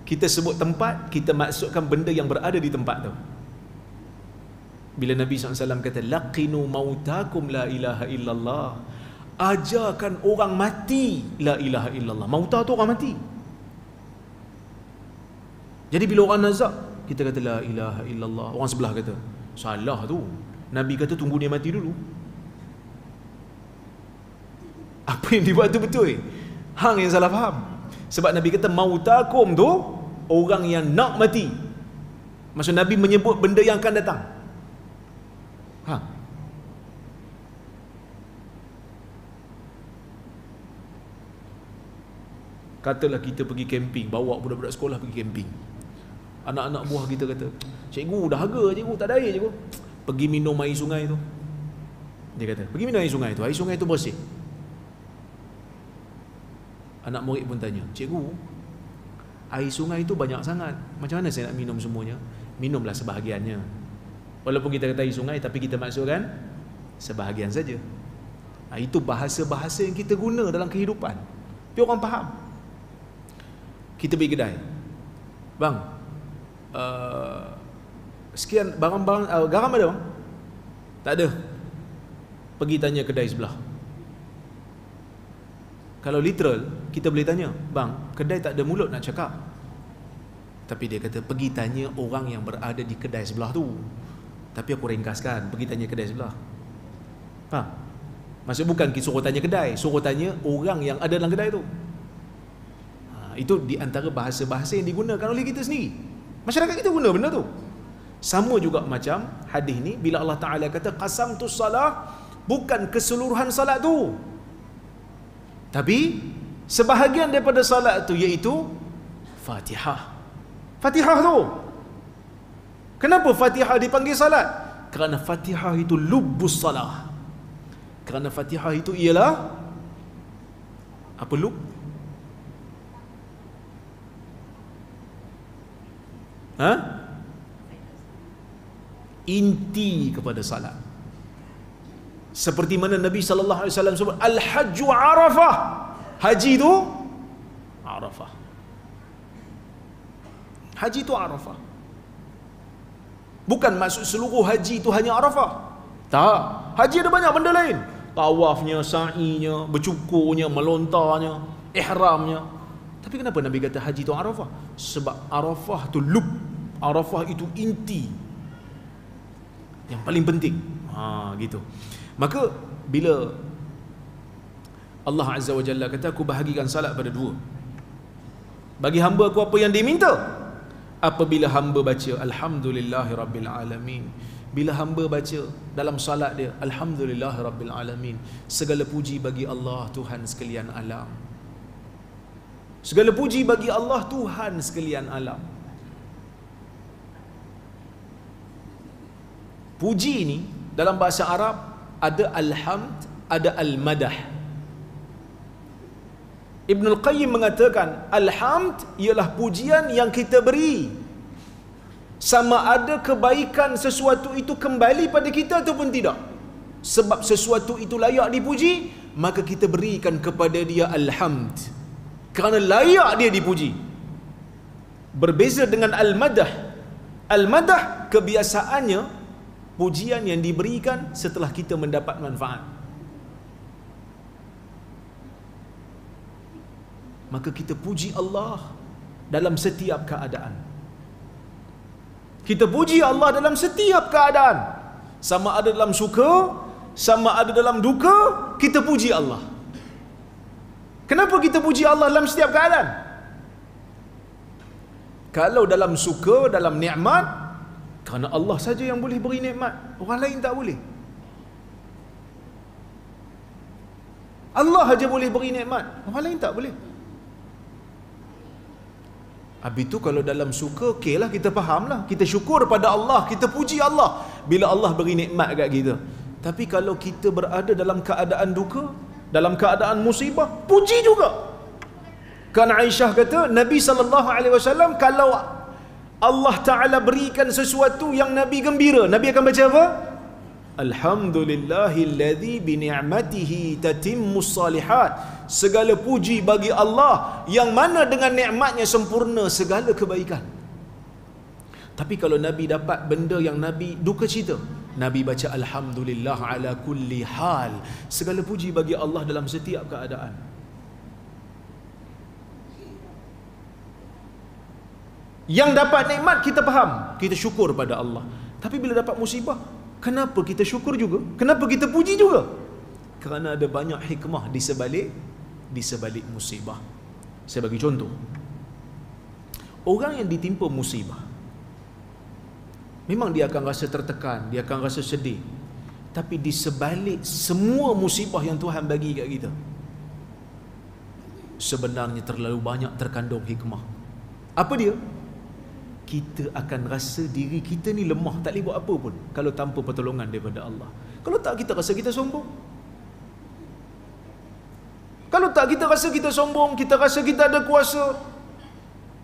Kita sebut tempat, kita maksudkan benda yang berada di tempat tu. Bila Nabi SAW kata, laqinu mautakum la ilaha illallah, ajarkan orang mati la ilaha illallah. Mauta tu orang mati. Jadi bila orang nazak, kita kata la ilaha illallah, orang sebelah kata, salah tu, Nabi kata tunggu dia mati dulu. Apa yang dibuat tu betul? Hang yang salah faham. Sebab Nabi kata mautakum tu orang yang nak mati. Maksud Nabi menyebut benda yang akan datang. Katalah kita pergi camping, bawa budak-budak sekolah pergi camping. Anak-anak buah kita kata, cikgu dahaga cikgu, tak ada air cikgu. Pergi minum air sungai tu. Dia kata, pergi minum air sungai tu. Air sungai tu bersih. Anak murid pun tanya, cikgu, air sungai tu banyak sangat, macam mana saya nak minum semuanya? Minumlah sebahagiannya. Walaupun kita kata air sungai, tapi kita maksudkan sebahagian saja. Itu bahasa-bahasa yang kita guna dalam kehidupan. Tapi orang faham. Kita pergi kedai, bang, sekian barang-barang, garam ada bang? Tak ada. Pergi tanya kedai sebelah. Kalau literal, kita boleh tanya, bang, kedai tak ada mulut nak cakap. Tapi dia kata, pergi tanya orang yang berada di kedai sebelah tu. Tapi aku ringkaskan, pergi tanya kedai sebelah. Maksud bukan kita suruh tanya kedai, suruh tanya orang yang ada dalam kedai tu. Itu di antara bahasa-bahasa yang digunakan oleh kita sendiri. Masyarakat kita guna benda tu. Sama juga macam hadis ni, bila Allah Ta'ala kata qasamtus salah, bukan keseluruhan salat tu, tapi sebahagian daripada salat tu, iaitu Fatihah. Fatihah tu. Kenapa Fatihah dipanggil salat? Kerana Fatihah itu lubbus salah. Kerana Fatihah itu ialah apa lub? Inti kepada salat. Seperti mana Nabi sallallahu alaihi wasallam sebut, al-hajju Arafah. Haji itu Arafah. Haji itu Arafah. Bukan maksud seluruh haji itu hanya Arafah. Tak. Haji ada banyak benda lain. Tawafnya, sa'inya, bercukurnya, melontarnya, ihramnya. Tapi kenapa Nabi kata haji itu Arafah? Sebab Arafah itu lub. Arafah itu inti yang paling penting. Gitu. Maka bila Allah Azza wa Jalla kata, aku bahagikan salat pada dua, bagi hamba aku apa yang diminta. Apabila hamba baca Alhamdulillahirabbil alamin, bila hamba baca dalam salat dia Alhamdulillahirabbil alamin, segala puji bagi Allah Tuhan sekalian alam. Segala puji bagi Allah Tuhan sekalian alam. Puji ni dalam bahasa Arab ada alhamd, ada al-madah. Ibnul Qayyim mengatakan alhamd ialah pujian yang kita beri, sama ada kebaikan sesuatu itu kembali pada kita ataupun tidak. Sebab sesuatu itu layak dipuji, maka kita berikan kepada dia alhamd, kerana layak dia dipuji. Berbeza dengan al-madah. Al-madah kebiasaannya pujian yang diberikan setelah kita mendapat manfaat. Maka kita puji Allah dalam setiap keadaan. Kita puji Allah dalam setiap keadaan. Sama ada dalam suka, sama ada dalam duka, kita puji Allah. Kenapa kita puji Allah dalam setiap keadaan? Kalau dalam suka, dalam nikmat, kerana Allah saja yang boleh beri nikmat, orang lain tak boleh. Allah saja boleh beri nikmat, orang lain tak boleh. Habis tu kalau dalam suka, okeylah, kita fahamlah, kita syukur pada Allah, kita puji Allah bila Allah beri nikmat kat kita. Tapi kalau kita berada dalam keadaan duka, dalam keadaan musibah, puji juga. Kan Aisyah kata, Nabi SAW kalau Allah Ta'ala berikan sesuatu yang Nabi gembira, Nabi akan baca apa? Alhamdulillahilladzi bini'matihi tatimmus salihat. Segala puji bagi Allah yang mana dengan nikmatnya sempurna segala kebaikan. Tapi kalau Nabi dapat benda yang Nabi duka cita, Nabi baca Alhamdulillah ala kulli hal. Segala puji bagi Allah dalam setiap keadaan. Yang dapat nikmat kita faham, kita syukur pada Allah. Tapi bila dapat musibah, kenapa kita syukur juga? Kenapa kita puji juga? Kerana ada banyak hikmah di sebalik musibah. Saya bagi contoh. Orang yang ditimpa musibah, memang dia akan rasa tertekan, dia akan rasa sedih. Tapi di sebalik semua musibah yang Tuhan bagi kat kita, sebenarnya terlalu banyak terkandung hikmah. Apa dia? Kita akan rasa diri kita ni lemah, tak boleh buat apa pun kalau tanpa pertolongan daripada Allah. Kalau tak, kita rasa kita sombong. Kalau tak, kita rasa kita sombong, kita rasa kita ada kuasa.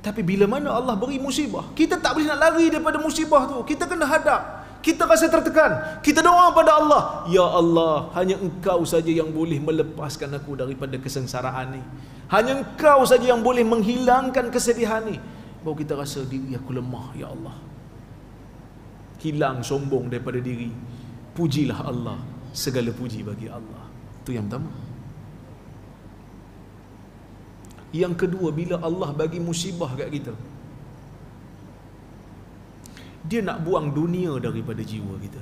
Tapi bila mana Allah beri musibah, kita tak boleh nak lari daripada musibah tu. Kita kena hadap. Kita rasa tertekan. Kita doa pada Allah, ya Allah, hanya Engkau saja yang boleh melepaskan aku daripada kesengsaraan ni. Hanya Engkau saja yang boleh menghilangkan kesedihan ni. Baru kita rasa diri aku lemah, ya Allah. Hilang sombong daripada diri. Pujilah Allah. Segala puji bagi Allah. Itu yang pertama. Yang kedua, bila Allah bagi musibah kat kita, Dia nak buang dunia daripada jiwa kita.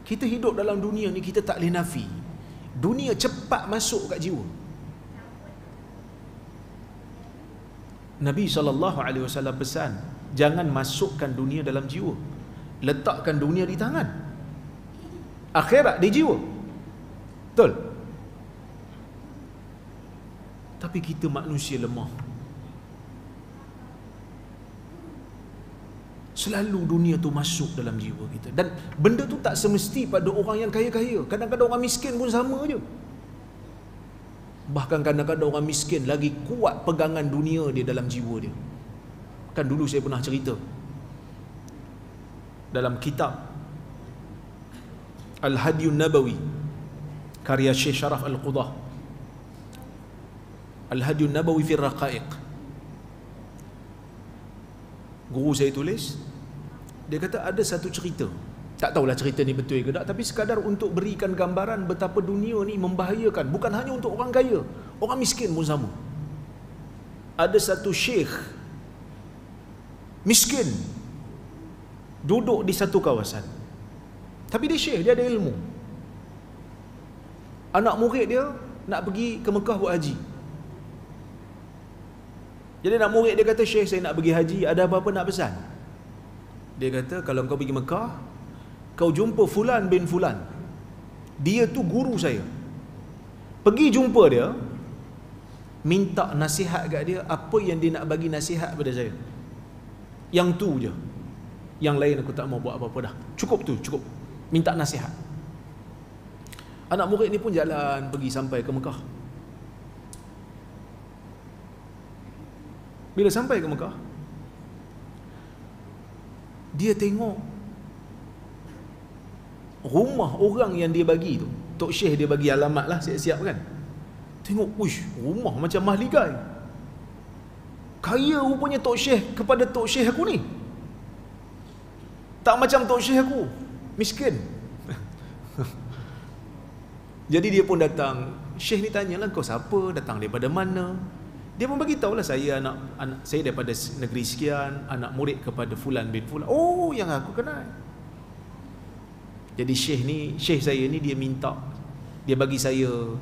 Kita hidup dalam dunia ni, kita tak boleh nafi. Dunia cepat masuk kat jiwa. Nabi SAW pesan, jangan masukkan dunia dalam jiwa. Letakkan dunia di tangan, akhirat di jiwa. Betul? Tapi kita manusia lemah. Selalu dunia tu masuk dalam jiwa kita. Dan benda tu tak semesti pada orang yang kaya-kaya. Kadang-kadang orang miskin pun sama je. Bahkan kadang-kadang orang miskin lagi kuat pegangan dunia dia dalam jiwa dia. Kan dulu saya pernah cerita dalam kitab Al-Hadiyun Nabawi karya Syekh Sharaf Al-Qudah, Al-Hadiyun Nabawi fi Raqaiq. Guru saya tulis, dia kata ada satu cerita, tak tahulah cerita ni betul ke tak, tapi sekadar untuk berikan gambaran betapa dunia ni membahayakan. Bukan hanya untuk orang kaya, orang miskin pun sama. Ada satu syekh miskin duduk di satu kawasan, tapi dia syekh, dia ada ilmu. Anak murid dia nak pergi ke Mekah buat haji. Jadi nak murid dia kata, Syekh, saya nak pergi haji, ada apa-apa nak pesan? Dia kata, kalau kau pergi Mekah, kau jumpa Fulan bin Fulan, dia tu guru saya. Pergi jumpa dia, minta nasihat kat dia, apa yang dia nak bagi nasihat pada saya. Yang tu je. Yang lain aku tak mau buat apa-apa dah. Cukup tu, cukup. Minta nasihat. Anak murid ni pun jalan pergi sampai ke Mekah. Bila sampai ke Mekah, dia tengok rumah orang yang dia bagi tu. Tok Syekh dia bagi alamat lah, siap-siap kan. Tengok, uish, rumah macam mahligai. Kaya rupanya Tok Syekh kepada Tok Syekh aku ni. Tak macam Tok Syekh aku, miskin. Jadi dia pun datang. Syekh ni tanyalah, kau siapa, datang daripada mana? Dia pun bagi tahulah, saya anak saya daripada negeri sekian, anak murid kepada fulan bin fulan. Oh, yang aku kenal. Jadi Syekh saya ni dia bagi saya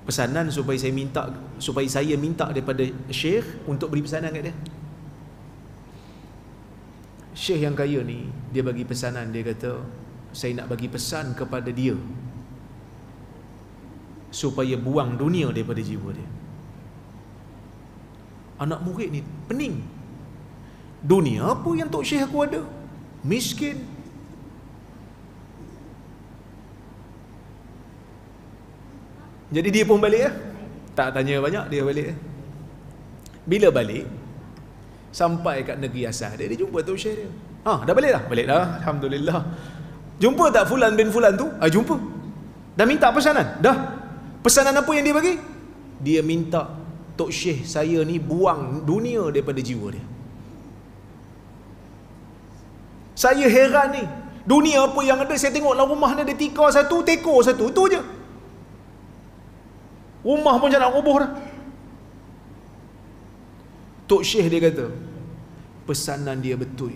pesanan supaya saya minta daripada Syekh untuk beri pesanan kat dia. Syekh yang kaya ni dia bagi pesanan, dia kata saya nak bagi pesan kepada dia supaya buang dunia daripada jiwa dia. Anak murid ni pening. Dunia apa yang Tok Syekh aku ada? Miskin. Jadi dia pun balik tak tanya banyak, dia balik. Bila balik sampai kat negeri asal dia jumpa Tok Syekh dia. Dah balik dah? Balik dah, alhamdulillah. Jumpa tak fulan bin fulan tu? Jumpa. Dah minta pesanan? Dah. Pesanan apa yang dia bagi? Dia minta Tok Syekh saya ni buang dunia daripada jiwa dia. Saya heran ni, dunia apa yang ada, saya tengok dalam rumah ni ada tikar satu, tekor satu, tu je. Rumah pun macam nak roboh dah. Tok Syekh dia kata, pesanan dia betul.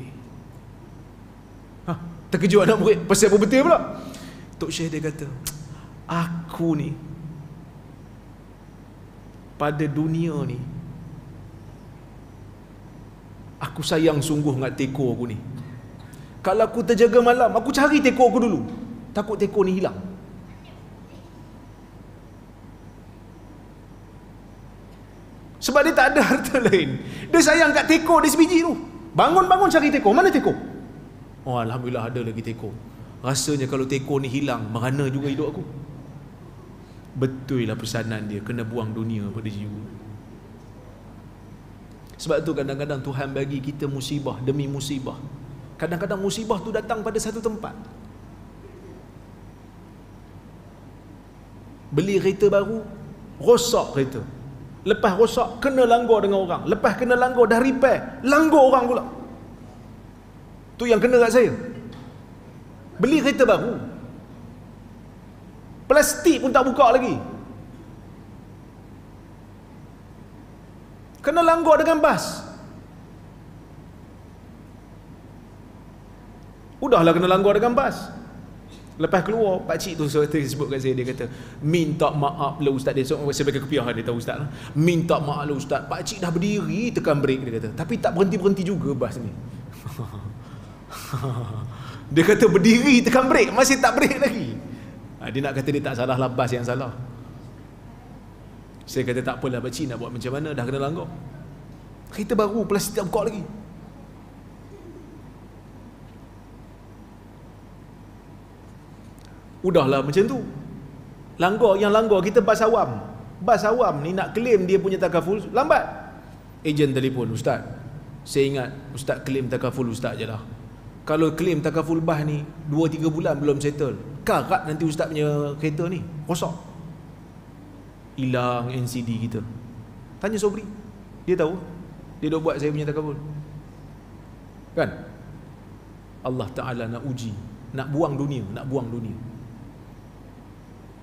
Terkejut anak murid, pasal apa betul pula? Tok Syekh dia kata, aku ni pada dunia ni aku sayang sungguh dengan tekor aku ni. Kalau aku terjaga malam, aku cari tekor aku dulu, takut tekor ni hilang. Sebab dia tak ada harta lain. Dia sayang kat tekor dia sebiji tu. Bangun-bangun cari tekor. Mana tekor? Oh, alhamdulillah ada lagi tekor. Rasanya kalau tekor ni hilang, merana juga hidup aku. Betul lah pesanan dia, kena buang dunia pada jiwa. Sebab tu kadang-kadang Tuhan bagi kita musibah demi musibah. Kadang-kadang musibah tu datang pada satu tempat. Beli kereta baru, rosak kereta. Lepas rosak, kena langgar dengan orang. Lepas kena langgar, dah repair, langgar orang pula. Tu yang kena kat saya. Beli kereta baru, plastik pun tak buka lagi, kena langgar dengan bas. Udahlah kena langgar dengan bas. Lepas keluar, pakcik tu sebut kat saya, dia kata, minta maaf lah ustaz. Dia sebagai kepiah, dia tahu ustaz lah. Minta maaf lah ustaz, pakcik dah berdiri tekan brek, dia kata, tapi tak berhenti-berhenti juga bas ni. Dia kata berdiri tekan brek, masih tak brek lagi. Dia nak kata dia tak salah lah, bas yang salah. Saya kata tak apalah pakcik, nak buat macam mana, dah kena langgar. Kereta baru, plastik tak buka lagi. Udahlah macam tu. Langgar kita bas awam. Bas awam ni nak claim dia punya takaful, lambat. Ejen telefon, ustaz, saya ingat ustaz claim takaful ustaz je lah. Kalau claim takaful bas ni 2-3 bulan belum settle, karat nanti ustaz punya kereta ni rosak, hilang NCD kita. Tanya Sobri, dia tahu, dia dah buat saya punya takaful kan. Allah Ta'ala nak uji, nak buang dunia.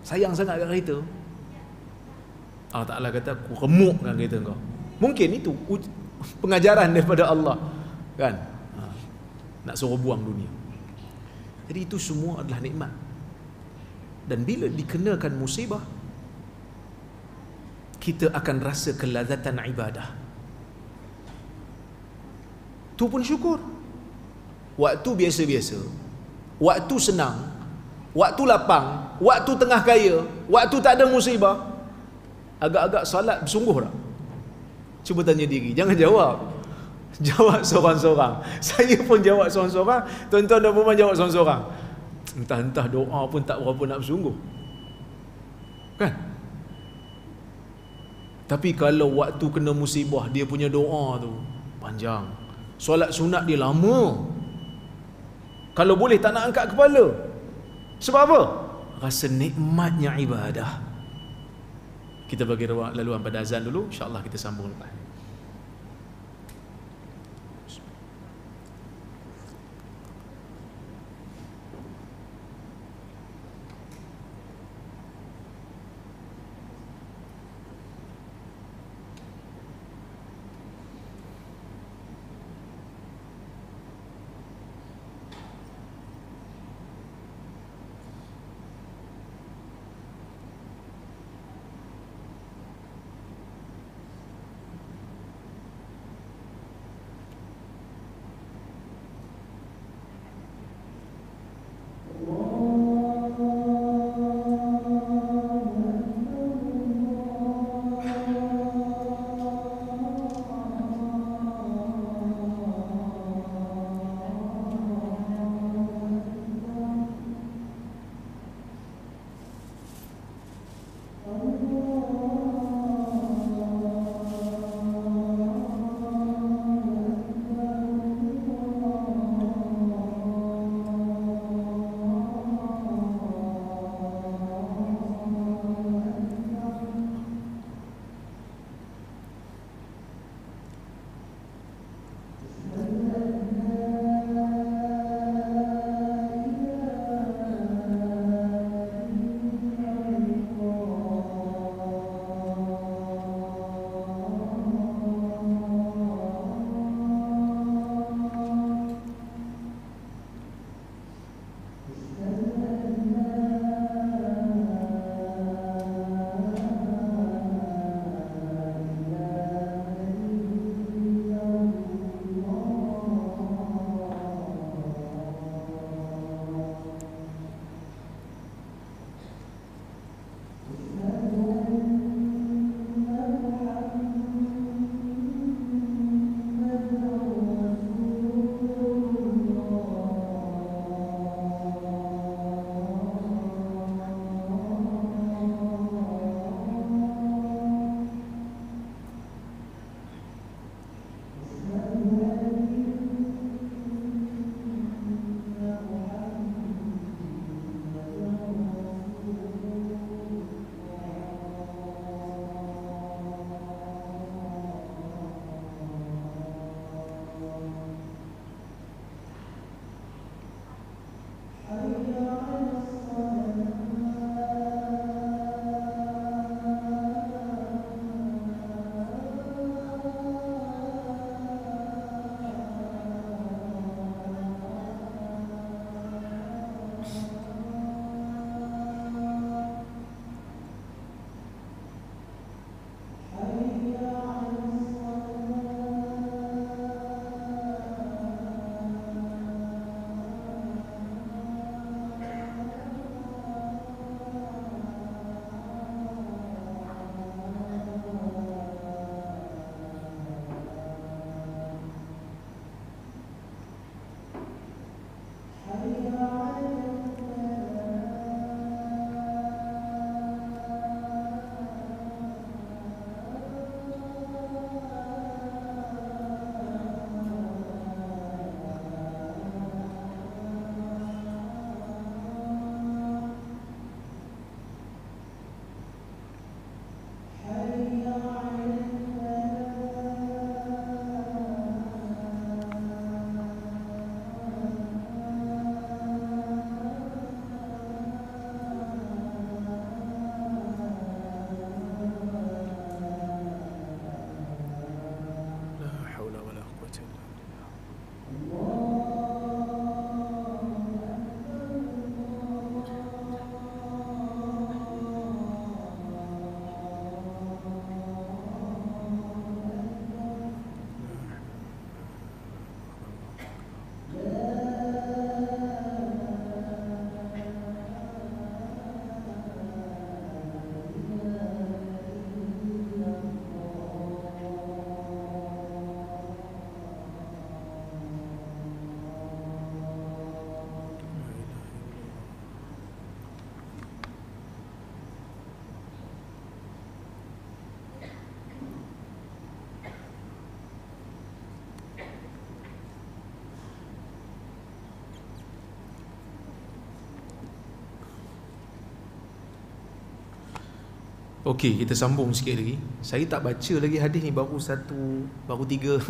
Sayang sangat kat kereta, Allah Ta'ala kata aku remukkan kereta kau. Mungkin itu pengajaran daripada Allah kan, nak suruh buang dunia. Jadi itu semua adalah nikmat. Dan bila dikenakan musibah, kita akan rasa kelazatan ibadah. Tu pun syukur. Waktu biasa-biasa, waktu senang, waktu lapang, waktu tengah kaya, waktu tak ada musibah, agak-agak salat bersungguh tak? Cuba tanya diri, jangan jawab. Jawab seorang-seorang. Saya pun jawab seorang-seorang, tuan-tuan dan puan jawab seorang-seorang. Entah-entah doa pun tak berapa nak bersungguh kan. Tapi kalau waktu kena musibah, dia punya doa tu panjang, solat sunat dia lama, kalau boleh tak nak angkat kepala. Sebab apa? Rasa nikmatnya ibadah. Kita bagi laluan pada azan dulu, insya-Allah kita sambung lepas. Okey, kita sambung sikit lagi. Saya tak baca lagi hadis ni, baru tiga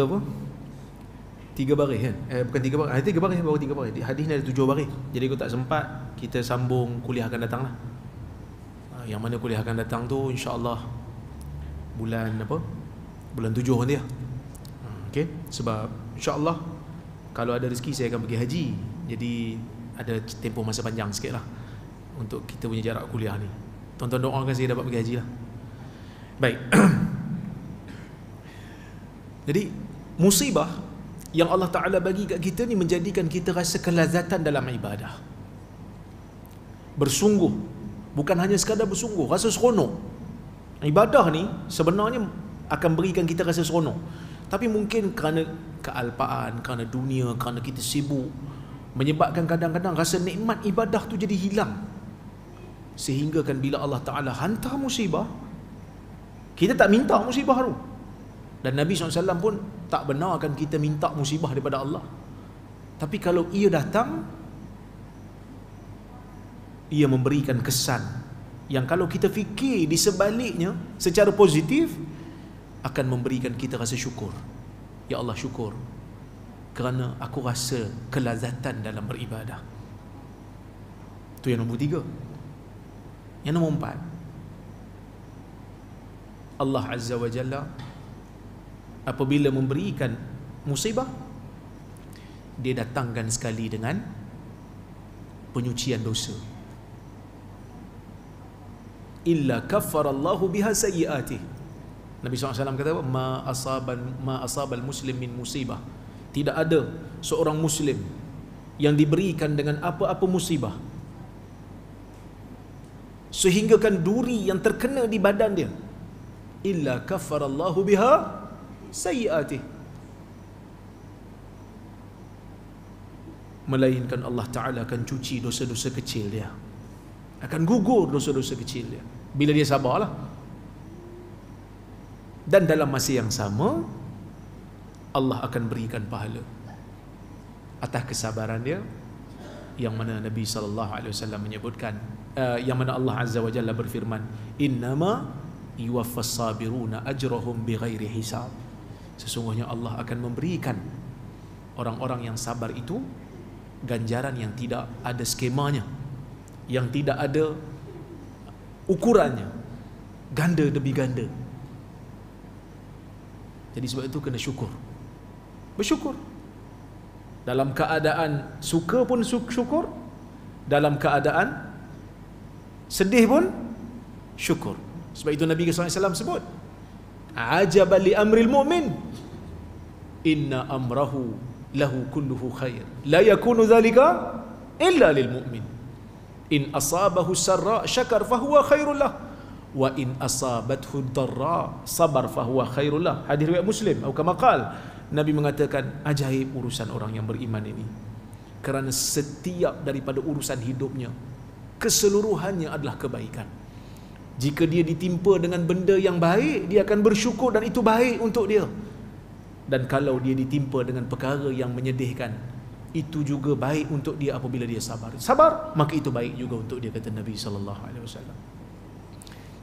apa? 3 baris kan? Bukan 3 baris, 3 baris, baru 3 baris. Hadis ni ada 7 baris. Jadi kalau tak sempat, kita sambung kuliah akan datang lah. Yang mana kuliah akan datang tu insya-Allah bulan apa? Bulan 7 nanti lah. Okey, sebab insya-Allah kalau ada rezeki saya akan pergi haji. Jadi ada tempoh masa panjang sikit lah untuk kita punya jarak kuliah ni. Tuan-tuan doakan saya dapat pergi haji lah. Baik. Jadi musibah yang Allah Ta'ala bagi kat kita ni menjadikan kita rasa kelazatan dalam ibadah. Bersungguh, bukan hanya sekadar bersungguh, rasa seronok. Ibadah ni sebenarnya akan berikan kita rasa seronok, tapi mungkin kerana kealpaan, kerana dunia, kerana kita sibuk, menyebabkan kadang-kadang rasa nikmat ibadah tu jadi hilang. Sehingga kan bila Allah Ta'ala hantar musibah, kita tak minta musibah tu. Dan Nabi SAW pun tak benarkan kita minta musibah daripada Allah. Tapi kalau ia datang, ia memberikan kesan yang kalau kita fikir di sebaliknya secara positif, akan memberikan kita rasa syukur. Ya Allah, syukur kerana aku rasa kelazatan dalam beribadah. Itu yang nombor 3. Yang nombor 4, Allah Azza wa Jalla apabila memberikan musibah, dia datangkan sekali dengan penyucian dosa. Illa kaffarallahu biha sayyi'atih. Nabi SAW kata apa? Ma asabal muslim min musibah. Tidak ada seorang muslim yang diberikan dengan apa-apa musibah sehinggakan duri yang terkena di badan dia, illa kaffarallahu biha sayyi'atih, melainkan Allah Ta'ala akan cuci dosa-dosa kecil dia, akan gugur dosa-dosa kecil dia bila dia sabarlah. Dan dalam masa yang sama, Allah akan berikan pahala atas kesabaran dia, yang mana Nabi SAW menyebutkan, yang mana Allah Azza wa Jalla berfirman, innama yuwaffas sabiruna ajrahum bighairi hisab. Sesungguhnya Allah akan memberikan orang-orang yang sabar itu ganjaran yang tidak ada skemanya, yang tidak ada ukurannya, ganda demi ganda. Jadi sebab itu kena syukur, bersyukur. Dalam keadaan suka pun syukur, dalam keadaan sedih pun syukur. Sebab itu Nabi SAW sebut, ajaban li amril mu'min, inna amrahu lahu kulluhu khair, la yakunu dhalika illa lil mu'min, in asabahu sarra syakar fahuwa khairul lah, wa in asabathu dharra sabar fahuwa khairul lah. Hadis riwayat Muslim. Atau kama qala, Nabi mengatakan, ajaib urusan orang yang beriman ini, kerana setiap daripada urusan hidupnya keseluruhannya adalah kebaikan. Jika dia ditimpa dengan benda yang baik, dia akan bersyukur dan itu baik untuk dia. Dan kalau dia ditimpa dengan perkara yang menyedihkan, itu juga baik untuk dia apabila dia sabar. Sabar, maka itu baik juga untuk dia, kata Nabi SAW.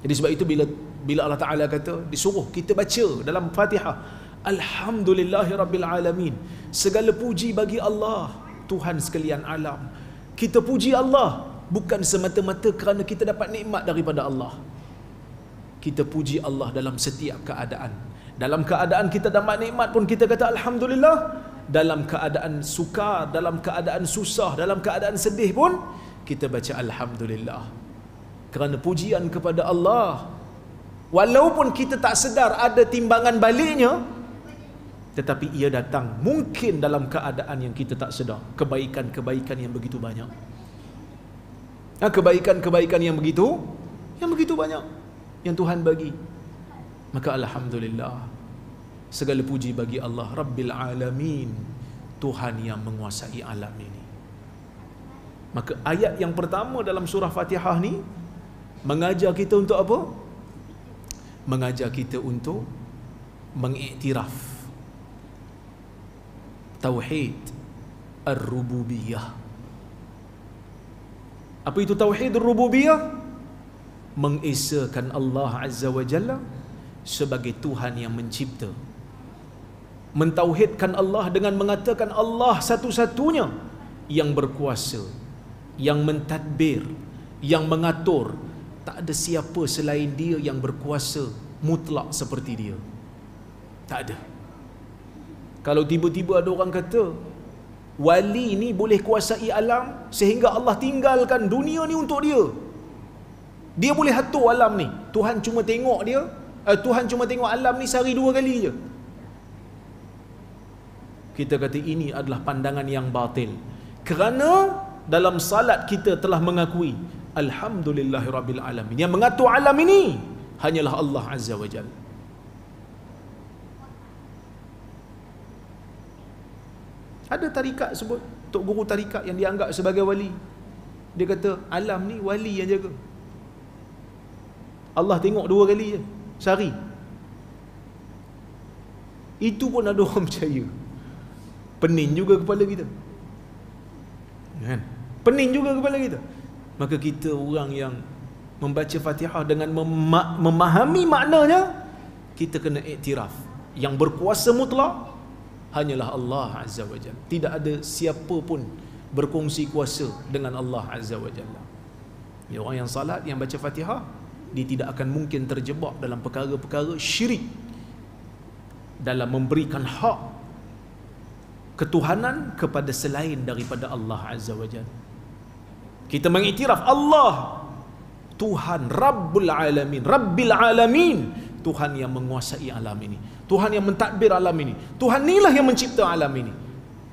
Jadi sebab itu bila Allah Ta'ala kata, disuruh kita baca dalam Fatihah, Alhamdulillahi Rabbil Alamin, segala puji bagi Allah, Tuhan sekalian alam. Kita puji Allah bukan semata-mata kerana kita dapat nikmat daripada Allah. Kita puji Allah dalam setiap keadaan. Dalam keadaan kita dapat nikmat pun kita kata Alhamdulillah. Dalam keadaan sukar, dalam keadaan susah, dalam keadaan sedih pun kita baca Alhamdulillah. Kerana pujian kepada Allah, walaupun kita tak sedar ada timbangan baliknya, tetapi ia datang mungkin dalam keadaan yang kita tak sedar. Kebaikan-kebaikan yang begitu banyak, kebaikan-kebaikan yang begitu banyak yang Tuhan bagi. Maka Alhamdulillah, segala puji bagi Allah Rabbil Alamin, Tuhan yang menguasai alam ini. Maka ayat yang pertama dalam surah Fatihah ni mengajar kita untuk apa? Mengajar kita untuk mengiktiraf tauhid ar-rububiyah. Apa itu tauhid ar-rububiyah? mengesakan Allah Azza wa Jalla sebagai Tuhan yang mencipta, mentauhidkan Allah dengan mengatakan Allah satu-satunya yang berkuasa, yang mentadbir, yang mengatur. Tak ada siapa selain Dia yang berkuasa mutlak seperti Dia. Tak ada. Kalau tiba-tiba ada orang kata wali ni boleh kuasai alam sehingga Allah tinggalkan dunia ni untuk dia, dia boleh atur alam ni, Tuhan cuma tengok dia, Tuhan cuma tengok alam ni sehari 2 kali je, kita kata ini adalah pandangan yang batil. Kerana dalam salat kita telah mengakui Alhamdulillahirabbil alamin, yang mengatur alam ini hanyalah Allah Azza wa Jalla. Ada tarikat sebut, tok guru tarikat yang dianggap sebagai wali, dia kata alam ni wali yang jaga, Allah tengok 2 kali je sehari. Itu pun ada orang percaya. Pening juga kepala kita, kan? Pening juga kepala kita. Maka kita orang yang membaca Fatihah dengan memahami maknanya, kita kena iktiraf yang berkuasa mutlak hanyalah Allah Azza wa Jalla. Tidak ada siapa pun berkongsi kuasa dengan Allah Azza wa Jalla. Ya, orang yang salat, yang baca Fatihah, dia tidak akan mungkin terjebak dalam perkara-perkara syirik, dalam memberikan hak ketuhanan kepada selain daripada Allah Azza wa Jalla. Kita mengiktiraf Allah Tuhan Rabbul Alamin, Rabbil Alamin, Tuhan yang menguasai alam ini, Tuhan yang mentadbir alam ini, Tuhan inilah yang mencipta alam ini.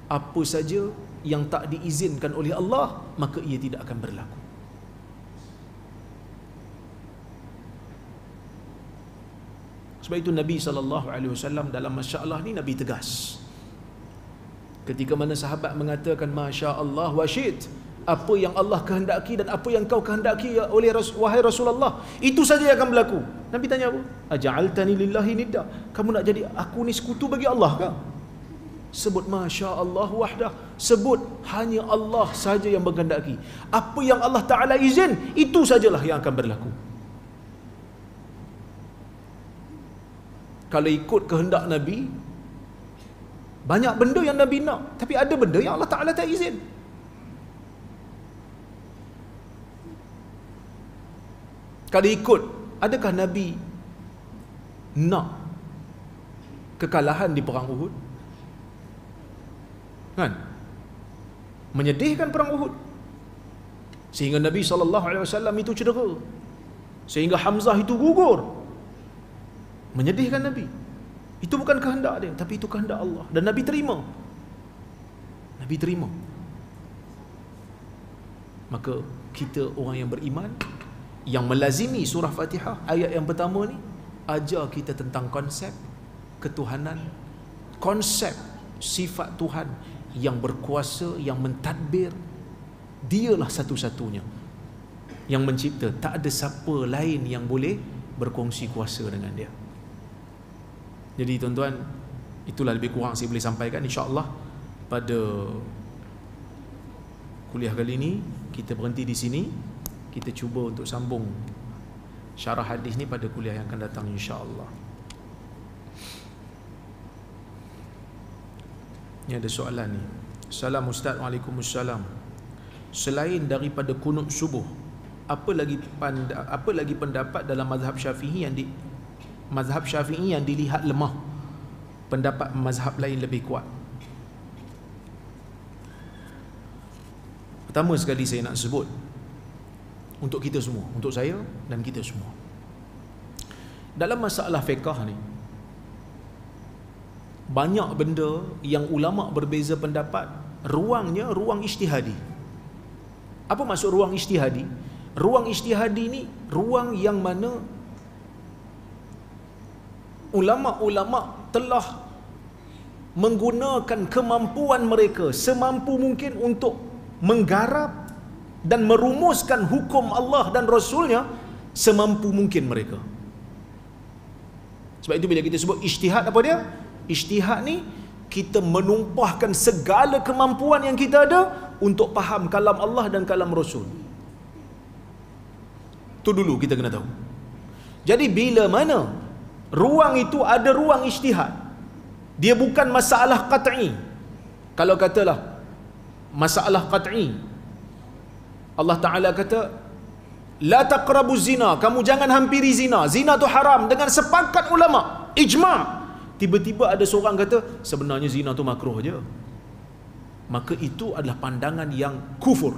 Apa saja yang tak diizinkan oleh Allah, maka ia tidak akan berlaku. Sebab itu Nabi SAW dalam masalah ni Nabi tegas. Ketika mana sahabat mengatakan Masya Allah wa syit, apa yang Allah kehendaki dan apa yang kau kehendaki oleh wahai Rasulullah, itu saja yang akan berlaku. Nabi tanya apa? Aja'altani lillahi nidda, kamu nak jadi aku ni sekutu bagi Allah ke? Sebut Masya Allah wahdah, sebut hanya Allah saja yang berkehendaki. Apa yang Allah Ta'ala izin, itu sajalah yang akan berlaku. Kalau ikut kehendak Nabi, banyak benda yang Nabi nak, tapi ada benda yang Allah Ta'ala tak izin. Kalau ikut, adakah Nabi nak kekalahan di perang Uhud? Kan? Menyedihkan perang Uhud, sehingga Nabi SAW itu cedera, sehingga Hamzah itu gugur. Menyedihkan Nabi. Itu bukan kehendak dia, tapi itu kehendak Allah, dan Nabi terima. Nabi terima. Maka kita orang yang beriman, yang melazimi surah Fatihah ayat yang pertama ni, ajar kita tentang konsep ketuhanan, konsep sifat Tuhan yang berkuasa, yang mentadbir. Dialah satu-satunya yang mencipta, tak ada siapa lain yang boleh berkongsi kuasa dengan dia. Jadi tuan-tuan, itulah lebih kurang saya boleh sampaikan. InsyaAllah pada kuliah kali ini kita berhenti di sini. Kita cuba untuk sambung syarah hadis ni pada kuliah yang akan datang, insya-Allah. Ni ada soalan ni. Salam Ustaz. Waalaikumsalam. Selain daripada kunut subuh, apa lagi pendapat dalam mazhab Syafi'i yang dilihat lemah, pendapat mazhab lain lebih kuat? Pertama sekali saya nak sebut, untuk kita semua, untuk saya dan kita semua, dalam masalah fiqh ni, banyak benda yang ulama berbeza pendapat, ruangnya ruang ijtihadi. Apa maksud ruang ijtihadi? Ruang ijtihadi ni ruang yang mana ulama-ulama telah menggunakan kemampuan mereka semampu mungkin untuk menggarap dan merumuskan hukum Allah dan Rasulnya semampu mungkin mereka. Sebab itu bila kita sebut ijtihad, apa dia? Ijtihad ni kita menumpahkan segala kemampuan yang kita ada untuk faham kalam Allah dan kalam Rasul. Tu dulu kita kena tahu. Jadi bila mana ruang itu ada ruang ijtihad, dia bukan masalah qat'i. Kalau katalah masalah qat'i, Allah Ta'ala kata la taqrabu zina, kamu jangan hampiri zina, zina tu haram dengan sepakat ulama, ijma'. Tiba-tiba ada seorang kata sebenarnya zina tu makruh je, maka itu adalah pandangan yang kufur,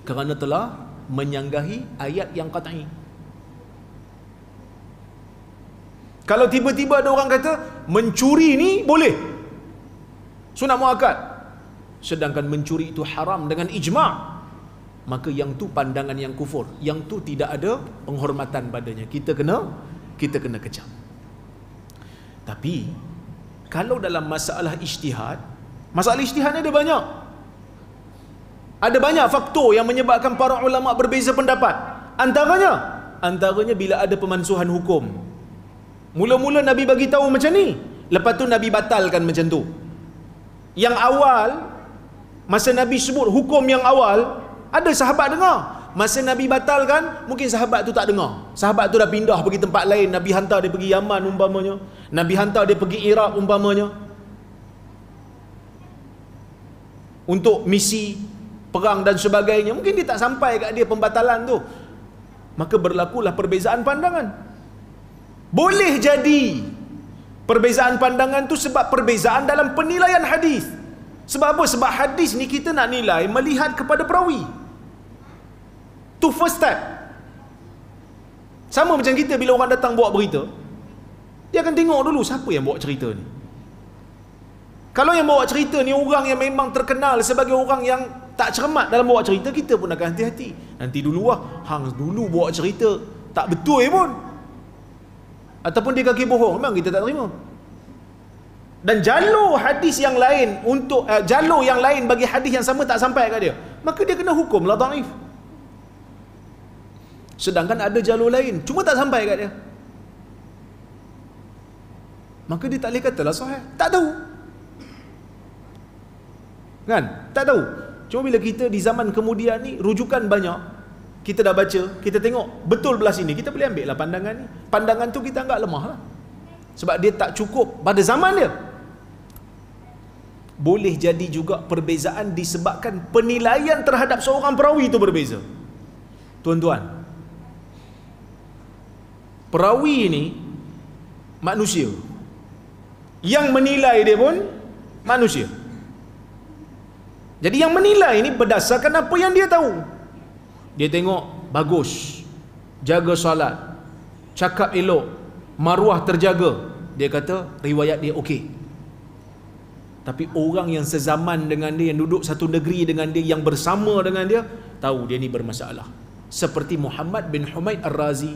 kerana telah menyanggahi ayat yang qat'i. Kalau tiba-tiba ada orang kata mencuri ni boleh, sunat muakkad, sedangkan mencuri itu haram dengan ijma', maka yang tu pandangan yang kufur, yang tu tidak ada penghormatan padanya, kita kena kecam. Tapi kalau dalam masalah ijtihad ni ada banyak faktor yang menyebabkan para ulama berbeza pendapat. Antaranya bila ada pemansuhan hukum. Mula-mula Nabi bagi tahu macam ni, lepas tu Nabi batalkan macam tu. Yang awal, masa Nabi sebut hukum yang awal, ada sahabat dengar. Masa Nabi batalkan, mungkin sahabat tu tak dengar. Sahabat tu dah pindah pergi tempat lain. Nabi hantar dia pergi Yaman umpamanya, Nabi hantar dia pergi Iraq umpamanya, untuk misi perang dan sebagainya. Mungkin dia tak sampai kat dia pembatalan tu. Maka berlakulah perbezaan pandangan. Boleh jadi perbezaan pandangan tu sebab perbezaan dalam penilaian hadis. Sebab apa? Sebab hadis ni kita nak nilai melihat kepada perawi. Tu first step. Sama macam kita bila orang datang bawa berita, dia akan tengok dulu siapa yang bawa cerita ni. Kalau yang bawa cerita ni orang yang memang terkenal sebagai orang yang tak cermat dalam bawa cerita, kita pun akan hati-hati. Nanti dulu hang dulu bawa cerita tak betul pun, ataupun dia kaki bohong, memang kita tak terima. Dan jalur hadis yang lain untuk jalur yang lain bagi hadis yang sama tak sampai kat dia, maka dia kena hukumlah dhaif. Sedangkan ada jalur lain cuma tak sampai kat dia, maka dia tak boleh katalah sahih. Tak tahu kan? Tak tahu. Cuma bila kita di zaman kemudian ni, rujukan banyak, kita dah baca, kita tengok betul belah sini, kita boleh ambil lah pandangan ni. Pandangan tu kita anggap lemah lah, sebab dia tak cukup pada zaman dia. Boleh jadi juga perbezaan disebabkan penilaian terhadap seorang perawi itu berbeza. Tuan-tuan, perawi ni manusia, yang menilai dia pun manusia. Jadi yang menilai ni berdasarkan apa yang dia tahu. Dia tengok bagus, jaga solat, cakap elok, maruah terjaga, dia kata riwayat dia okey. Tapi orang yang sezaman dengan dia, yang duduk satu negeri dengan dia, yang bersama dengan dia, tahu dia ni bermasalah. Seperti Muhammad bin Humaid Ar-Razi,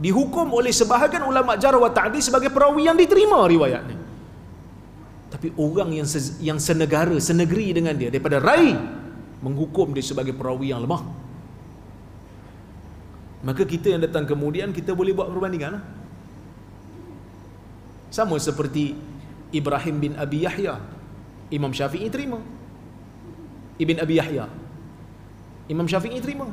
dihukum oleh sebahagian ulama jarh wa ta'dil sebagai perawi yang diterima riwayatnya. Tapi orang yang senegara, senegeri dengan dia, daripada Rai, menghukum dia sebagai perawi yang lemah. Maka kita yang datang kemudian, kita boleh buat perbandingan lah. Sama seperti Ibrahim bin Abi Yahya, Imam Syafi'i terima. Ibn Abi Yahya, Imam Syafi'i terima.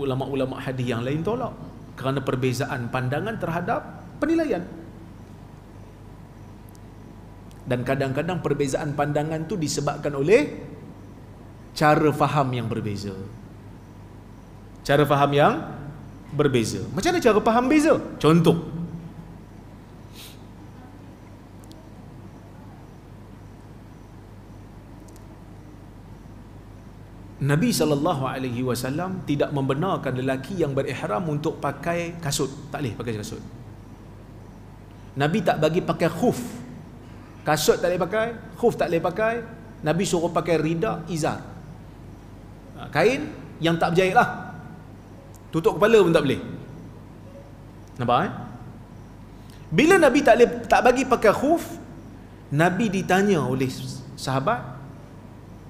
Ulama-ulama hadis yang lain tolak, kerana perbezaan pandangan terhadap penilaian. Dan kadang-kadang perbezaan pandangan tu disebabkan oleh cara faham yang berbeza. Cara faham yang berbeza. Macam mana cara faham beza? Contoh, Nabi SAW tidak membenarkan lelaki yang berihram untuk pakai kasut. Tak boleh pakai kasut. Nabi tak bagi pakai khuf. Kasut tak boleh pakai, khuf tak boleh pakai. Nabi suruh pakai rida, izar, kain yang tak berjahit lah. Tutup kepala pun tak boleh. Nampak Bila Nabi tak bagi pakai khuf, Nabi ditanya oleh sahabat,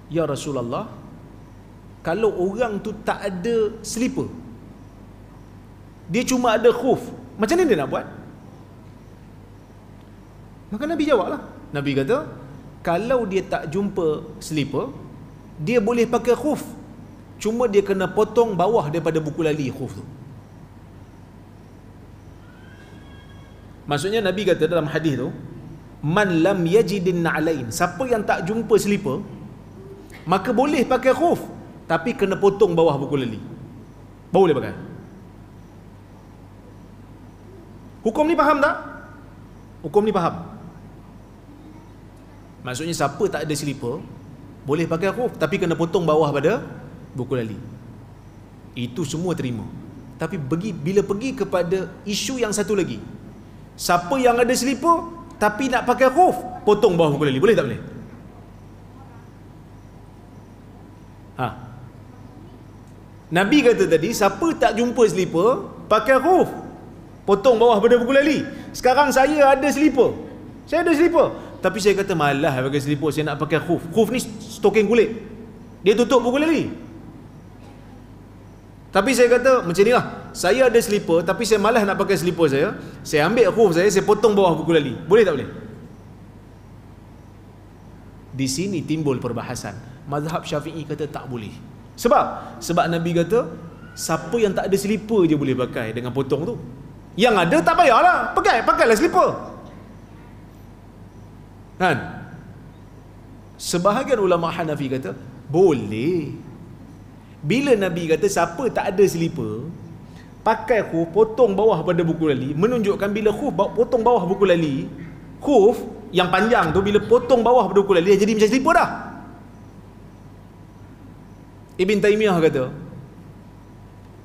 "Ya Rasulullah, kalau orang tu tak ada slipper, dia cuma ada khuf, macam mana dia nak buat?" Maka Nabi jawablah. Nabi kata, kalau dia tak jumpa slipper, dia boleh pakai khuf. Cuma dia kena potong bawah daripada buku lali khuf tu. Maksudnya Nabi kata dalam hadis tu, man lam yajidin na'lain, siapa yang tak jumpa selipar, maka boleh pakai khuf, tapi kena potong bawah buku lali, baru boleh pakai. Hukum ni faham tak? Hukum ni faham. Maksudnya siapa tak ada selipar boleh pakai khuf, tapi kena potong bawah pada buku lali. Itu semua terima. Tapi bila pergi kepada isu yang satu lagi, siapa yang ada selipar tapi nak pakai khuf, potong bawah buku lali, boleh tak boleh? Nabi kata tadi, siapa tak jumpa selipar pakai khuf, potong bawah pada buku lali. Sekarang saya ada selipar, tapi saya kata malah pakai selipar, saya nak pakai khuf. Khuf ni stoking kulit, dia tutup buku lali. Tapi saya kata macam ni lah, saya ada selipar tapi saya malas nak pakai selipar saya ambil khuf saya potong bawah buku lali, boleh tak boleh? Di sini timbul perbahasan. Mazhab Syafi'i kata tak boleh. Sebab Nabi kata siapa yang tak ada selipar je boleh pakai dengan potong tu. Yang ada tak payahlah, pakailah selipar. Kan? Sebahagian ulama Hanafi kata boleh. Bila Nabi kata siapa tak ada selipar pakai khuf, potong bawah pada buku lali, menunjukkan bila khuf potong bawah buku lali, khuf yang panjang tu bila potong bawah pada buku lali dia jadi macam selipar dah. Ibn Taymiyah kata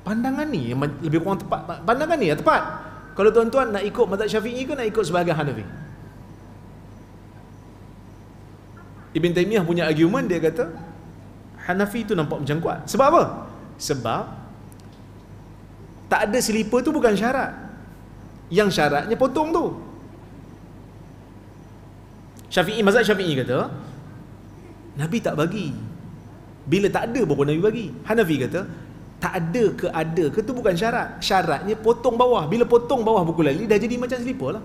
pandangan ni yang lebih kurang tepat. Pandangan ni yang tepat. Kalau tuan-tuan nak ikut mazhab Syafi'i ke nak ikut sebahagian Hanafi? Ibn Taymiyah punya argument, dia kata Hanafi tu nampak macam kuat. Sebab apa? Sebab tak ada selipar tu bukan syarat. Yang syaratnya potong tu. Mazhab Syafi'i kata Nabi tak bagi. Bila tak ada baru Nabi bagi. Hanafi kata tak ada ke tu bukan syarat. Syaratnya potong bawah. Bila potong bawah buku lali dah jadi macam selipar lah.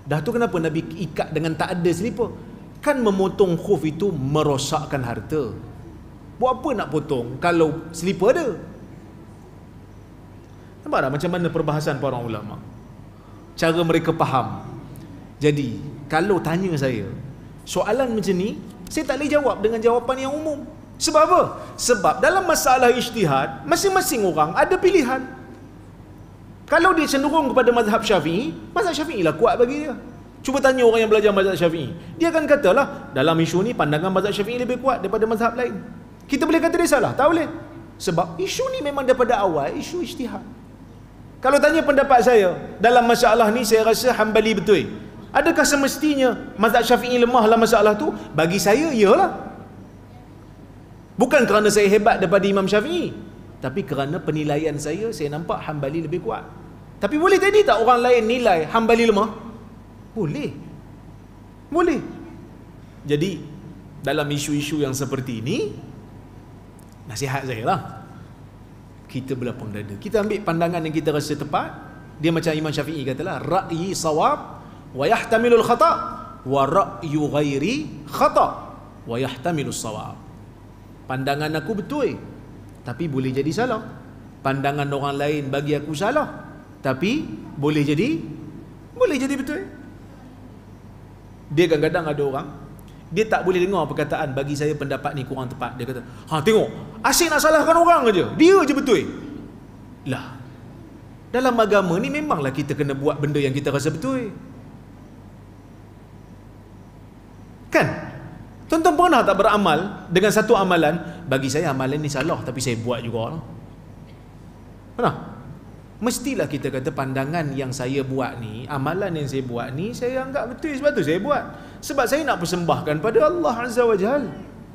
Dah tu kenapa Nabi ikat dengan tak ada selipar? Kan memotong khuf itu merosakkan harta. Buat apa nak potong kalau selipar ada? Nampak tak macam mana perbahasan para ulama? Cara mereka faham. Jadi, kalau tanya saya, soalan macam ni, saya tak boleh jawab dengan jawapan yang umum. Sebab apa? Sebab dalam masalah ijtihad, masing-masing orang ada pilihan. Kalau dia cenderung kepada mazhab Syafi'i lah kuat bagi dia. Cuba tanya orang yang belajar mazhab Syafi'i. Dia akan katalah, dalam isu ni pandangan mazhab Syafi'i lebih kuat daripada mazhab lain. Kita boleh kata dia salah? Tak boleh. Sebab isu ni memang daripada awal isu ijtihad. Kalau tanya pendapat saya dalam masalah ni, saya rasa Hanbali betul. Adakah semestinya mazhab Syafi'i lemah dalam masalah tu? Bagi saya, iyalah. Bukan kerana saya hebat daripada Imam Syafi'i, tapi kerana penilaian saya nampak Hanbali lebih kuat. Tapi boleh jadi tak orang lain nilai Hanbali lemah? Boleh. Jadi dalam isu-isu yang seperti ini, nasihat saya lah, kita berlapang dada, kita ambil pandangan yang kita rasa tepat. Dia macam Imam Syafi'i katalah, ra'yi sawab wa yahtamilul khata' wa ra'yu ghairi khata' wa yahtamilus sawab. Pandangan aku betul tapi boleh jadi salah. Pandangan orang lain bagi aku salah tapi boleh jadi betul. Dia kadang-kadang ada orang, dia tak boleh dengar perkataan bagi saya pendapat ni kurang tepat. Dia kata, tengok, asyik nak salahkan orang aja, dia je betul. Lah, dalam agama ni memanglah kita kena buat benda yang kita rasa betul. Kan? Tuan-tuan pernah tak beramal dengan satu amalan, bagi saya amalan ni salah tapi saya buat juga lah. Pernah? Mestilah kita kata pandangan yang saya buat ni, amalan yang saya buat ni, saya anggap betul sebab tu saya buat. Sebab saya nak persembahkan pada Allah Azza wa Jal.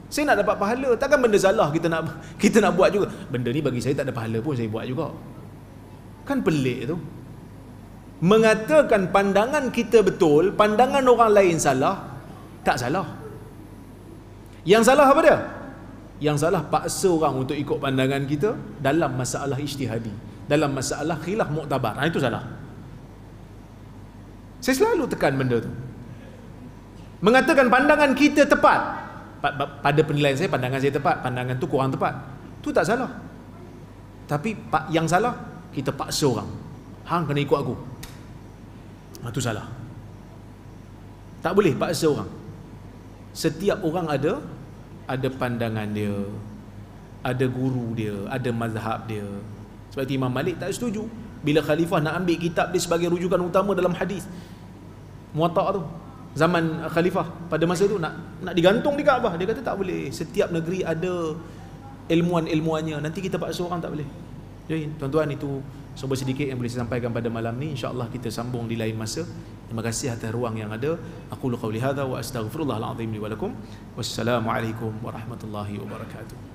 Saya nak dapat pahala. Takkan benda salah kita nak buat juga. Benda ni bagi saya tak ada pahala pun saya buat juga. Kan pelik tu. Mengatakan pandangan kita betul, pandangan orang lain salah, tak salah. Yang salah apa dia? Yang salah paksa orang untuk ikut pandangan kita dalam masalah ijtihadi, dalam masalah khilaf muktabar. Itu salah. Saya selalu tekan benda tu. Mengatakan pandangan kita tepat. Pada penilaian saya, pandangan saya tepat, pandangan tu kurang tepat. Tu tak salah. Tapi yang salah, kita paksa orang. Hang kena ikut aku. Itu salah. Tak boleh paksa orang. Setiap orang ada pandangan dia, ada guru dia, ada mazhab dia. Sebab itu Imam Malik tak setuju bila khalifah nak ambil kitab dia sebagai rujukan utama dalam hadis. Muwatta' tu, zaman khalifah pada masa tu nak digantung di Kaabah. Dia kata tak boleh. Setiap negeri ada ilmuan-ilmuannya. Nanti kita paksa orang, tak boleh. Jadi tuan-tuan, itu sebuah sedikit yang boleh saya sampaikan pada malam ni. InsyaAllah kita sambung di lain masa. Terima kasih atas ruang yang ada. Aqulu qawli hadha wa astaghfirullahal azim li wa lakum. Wassalamualaikum warahmatullahi wabarakatuh.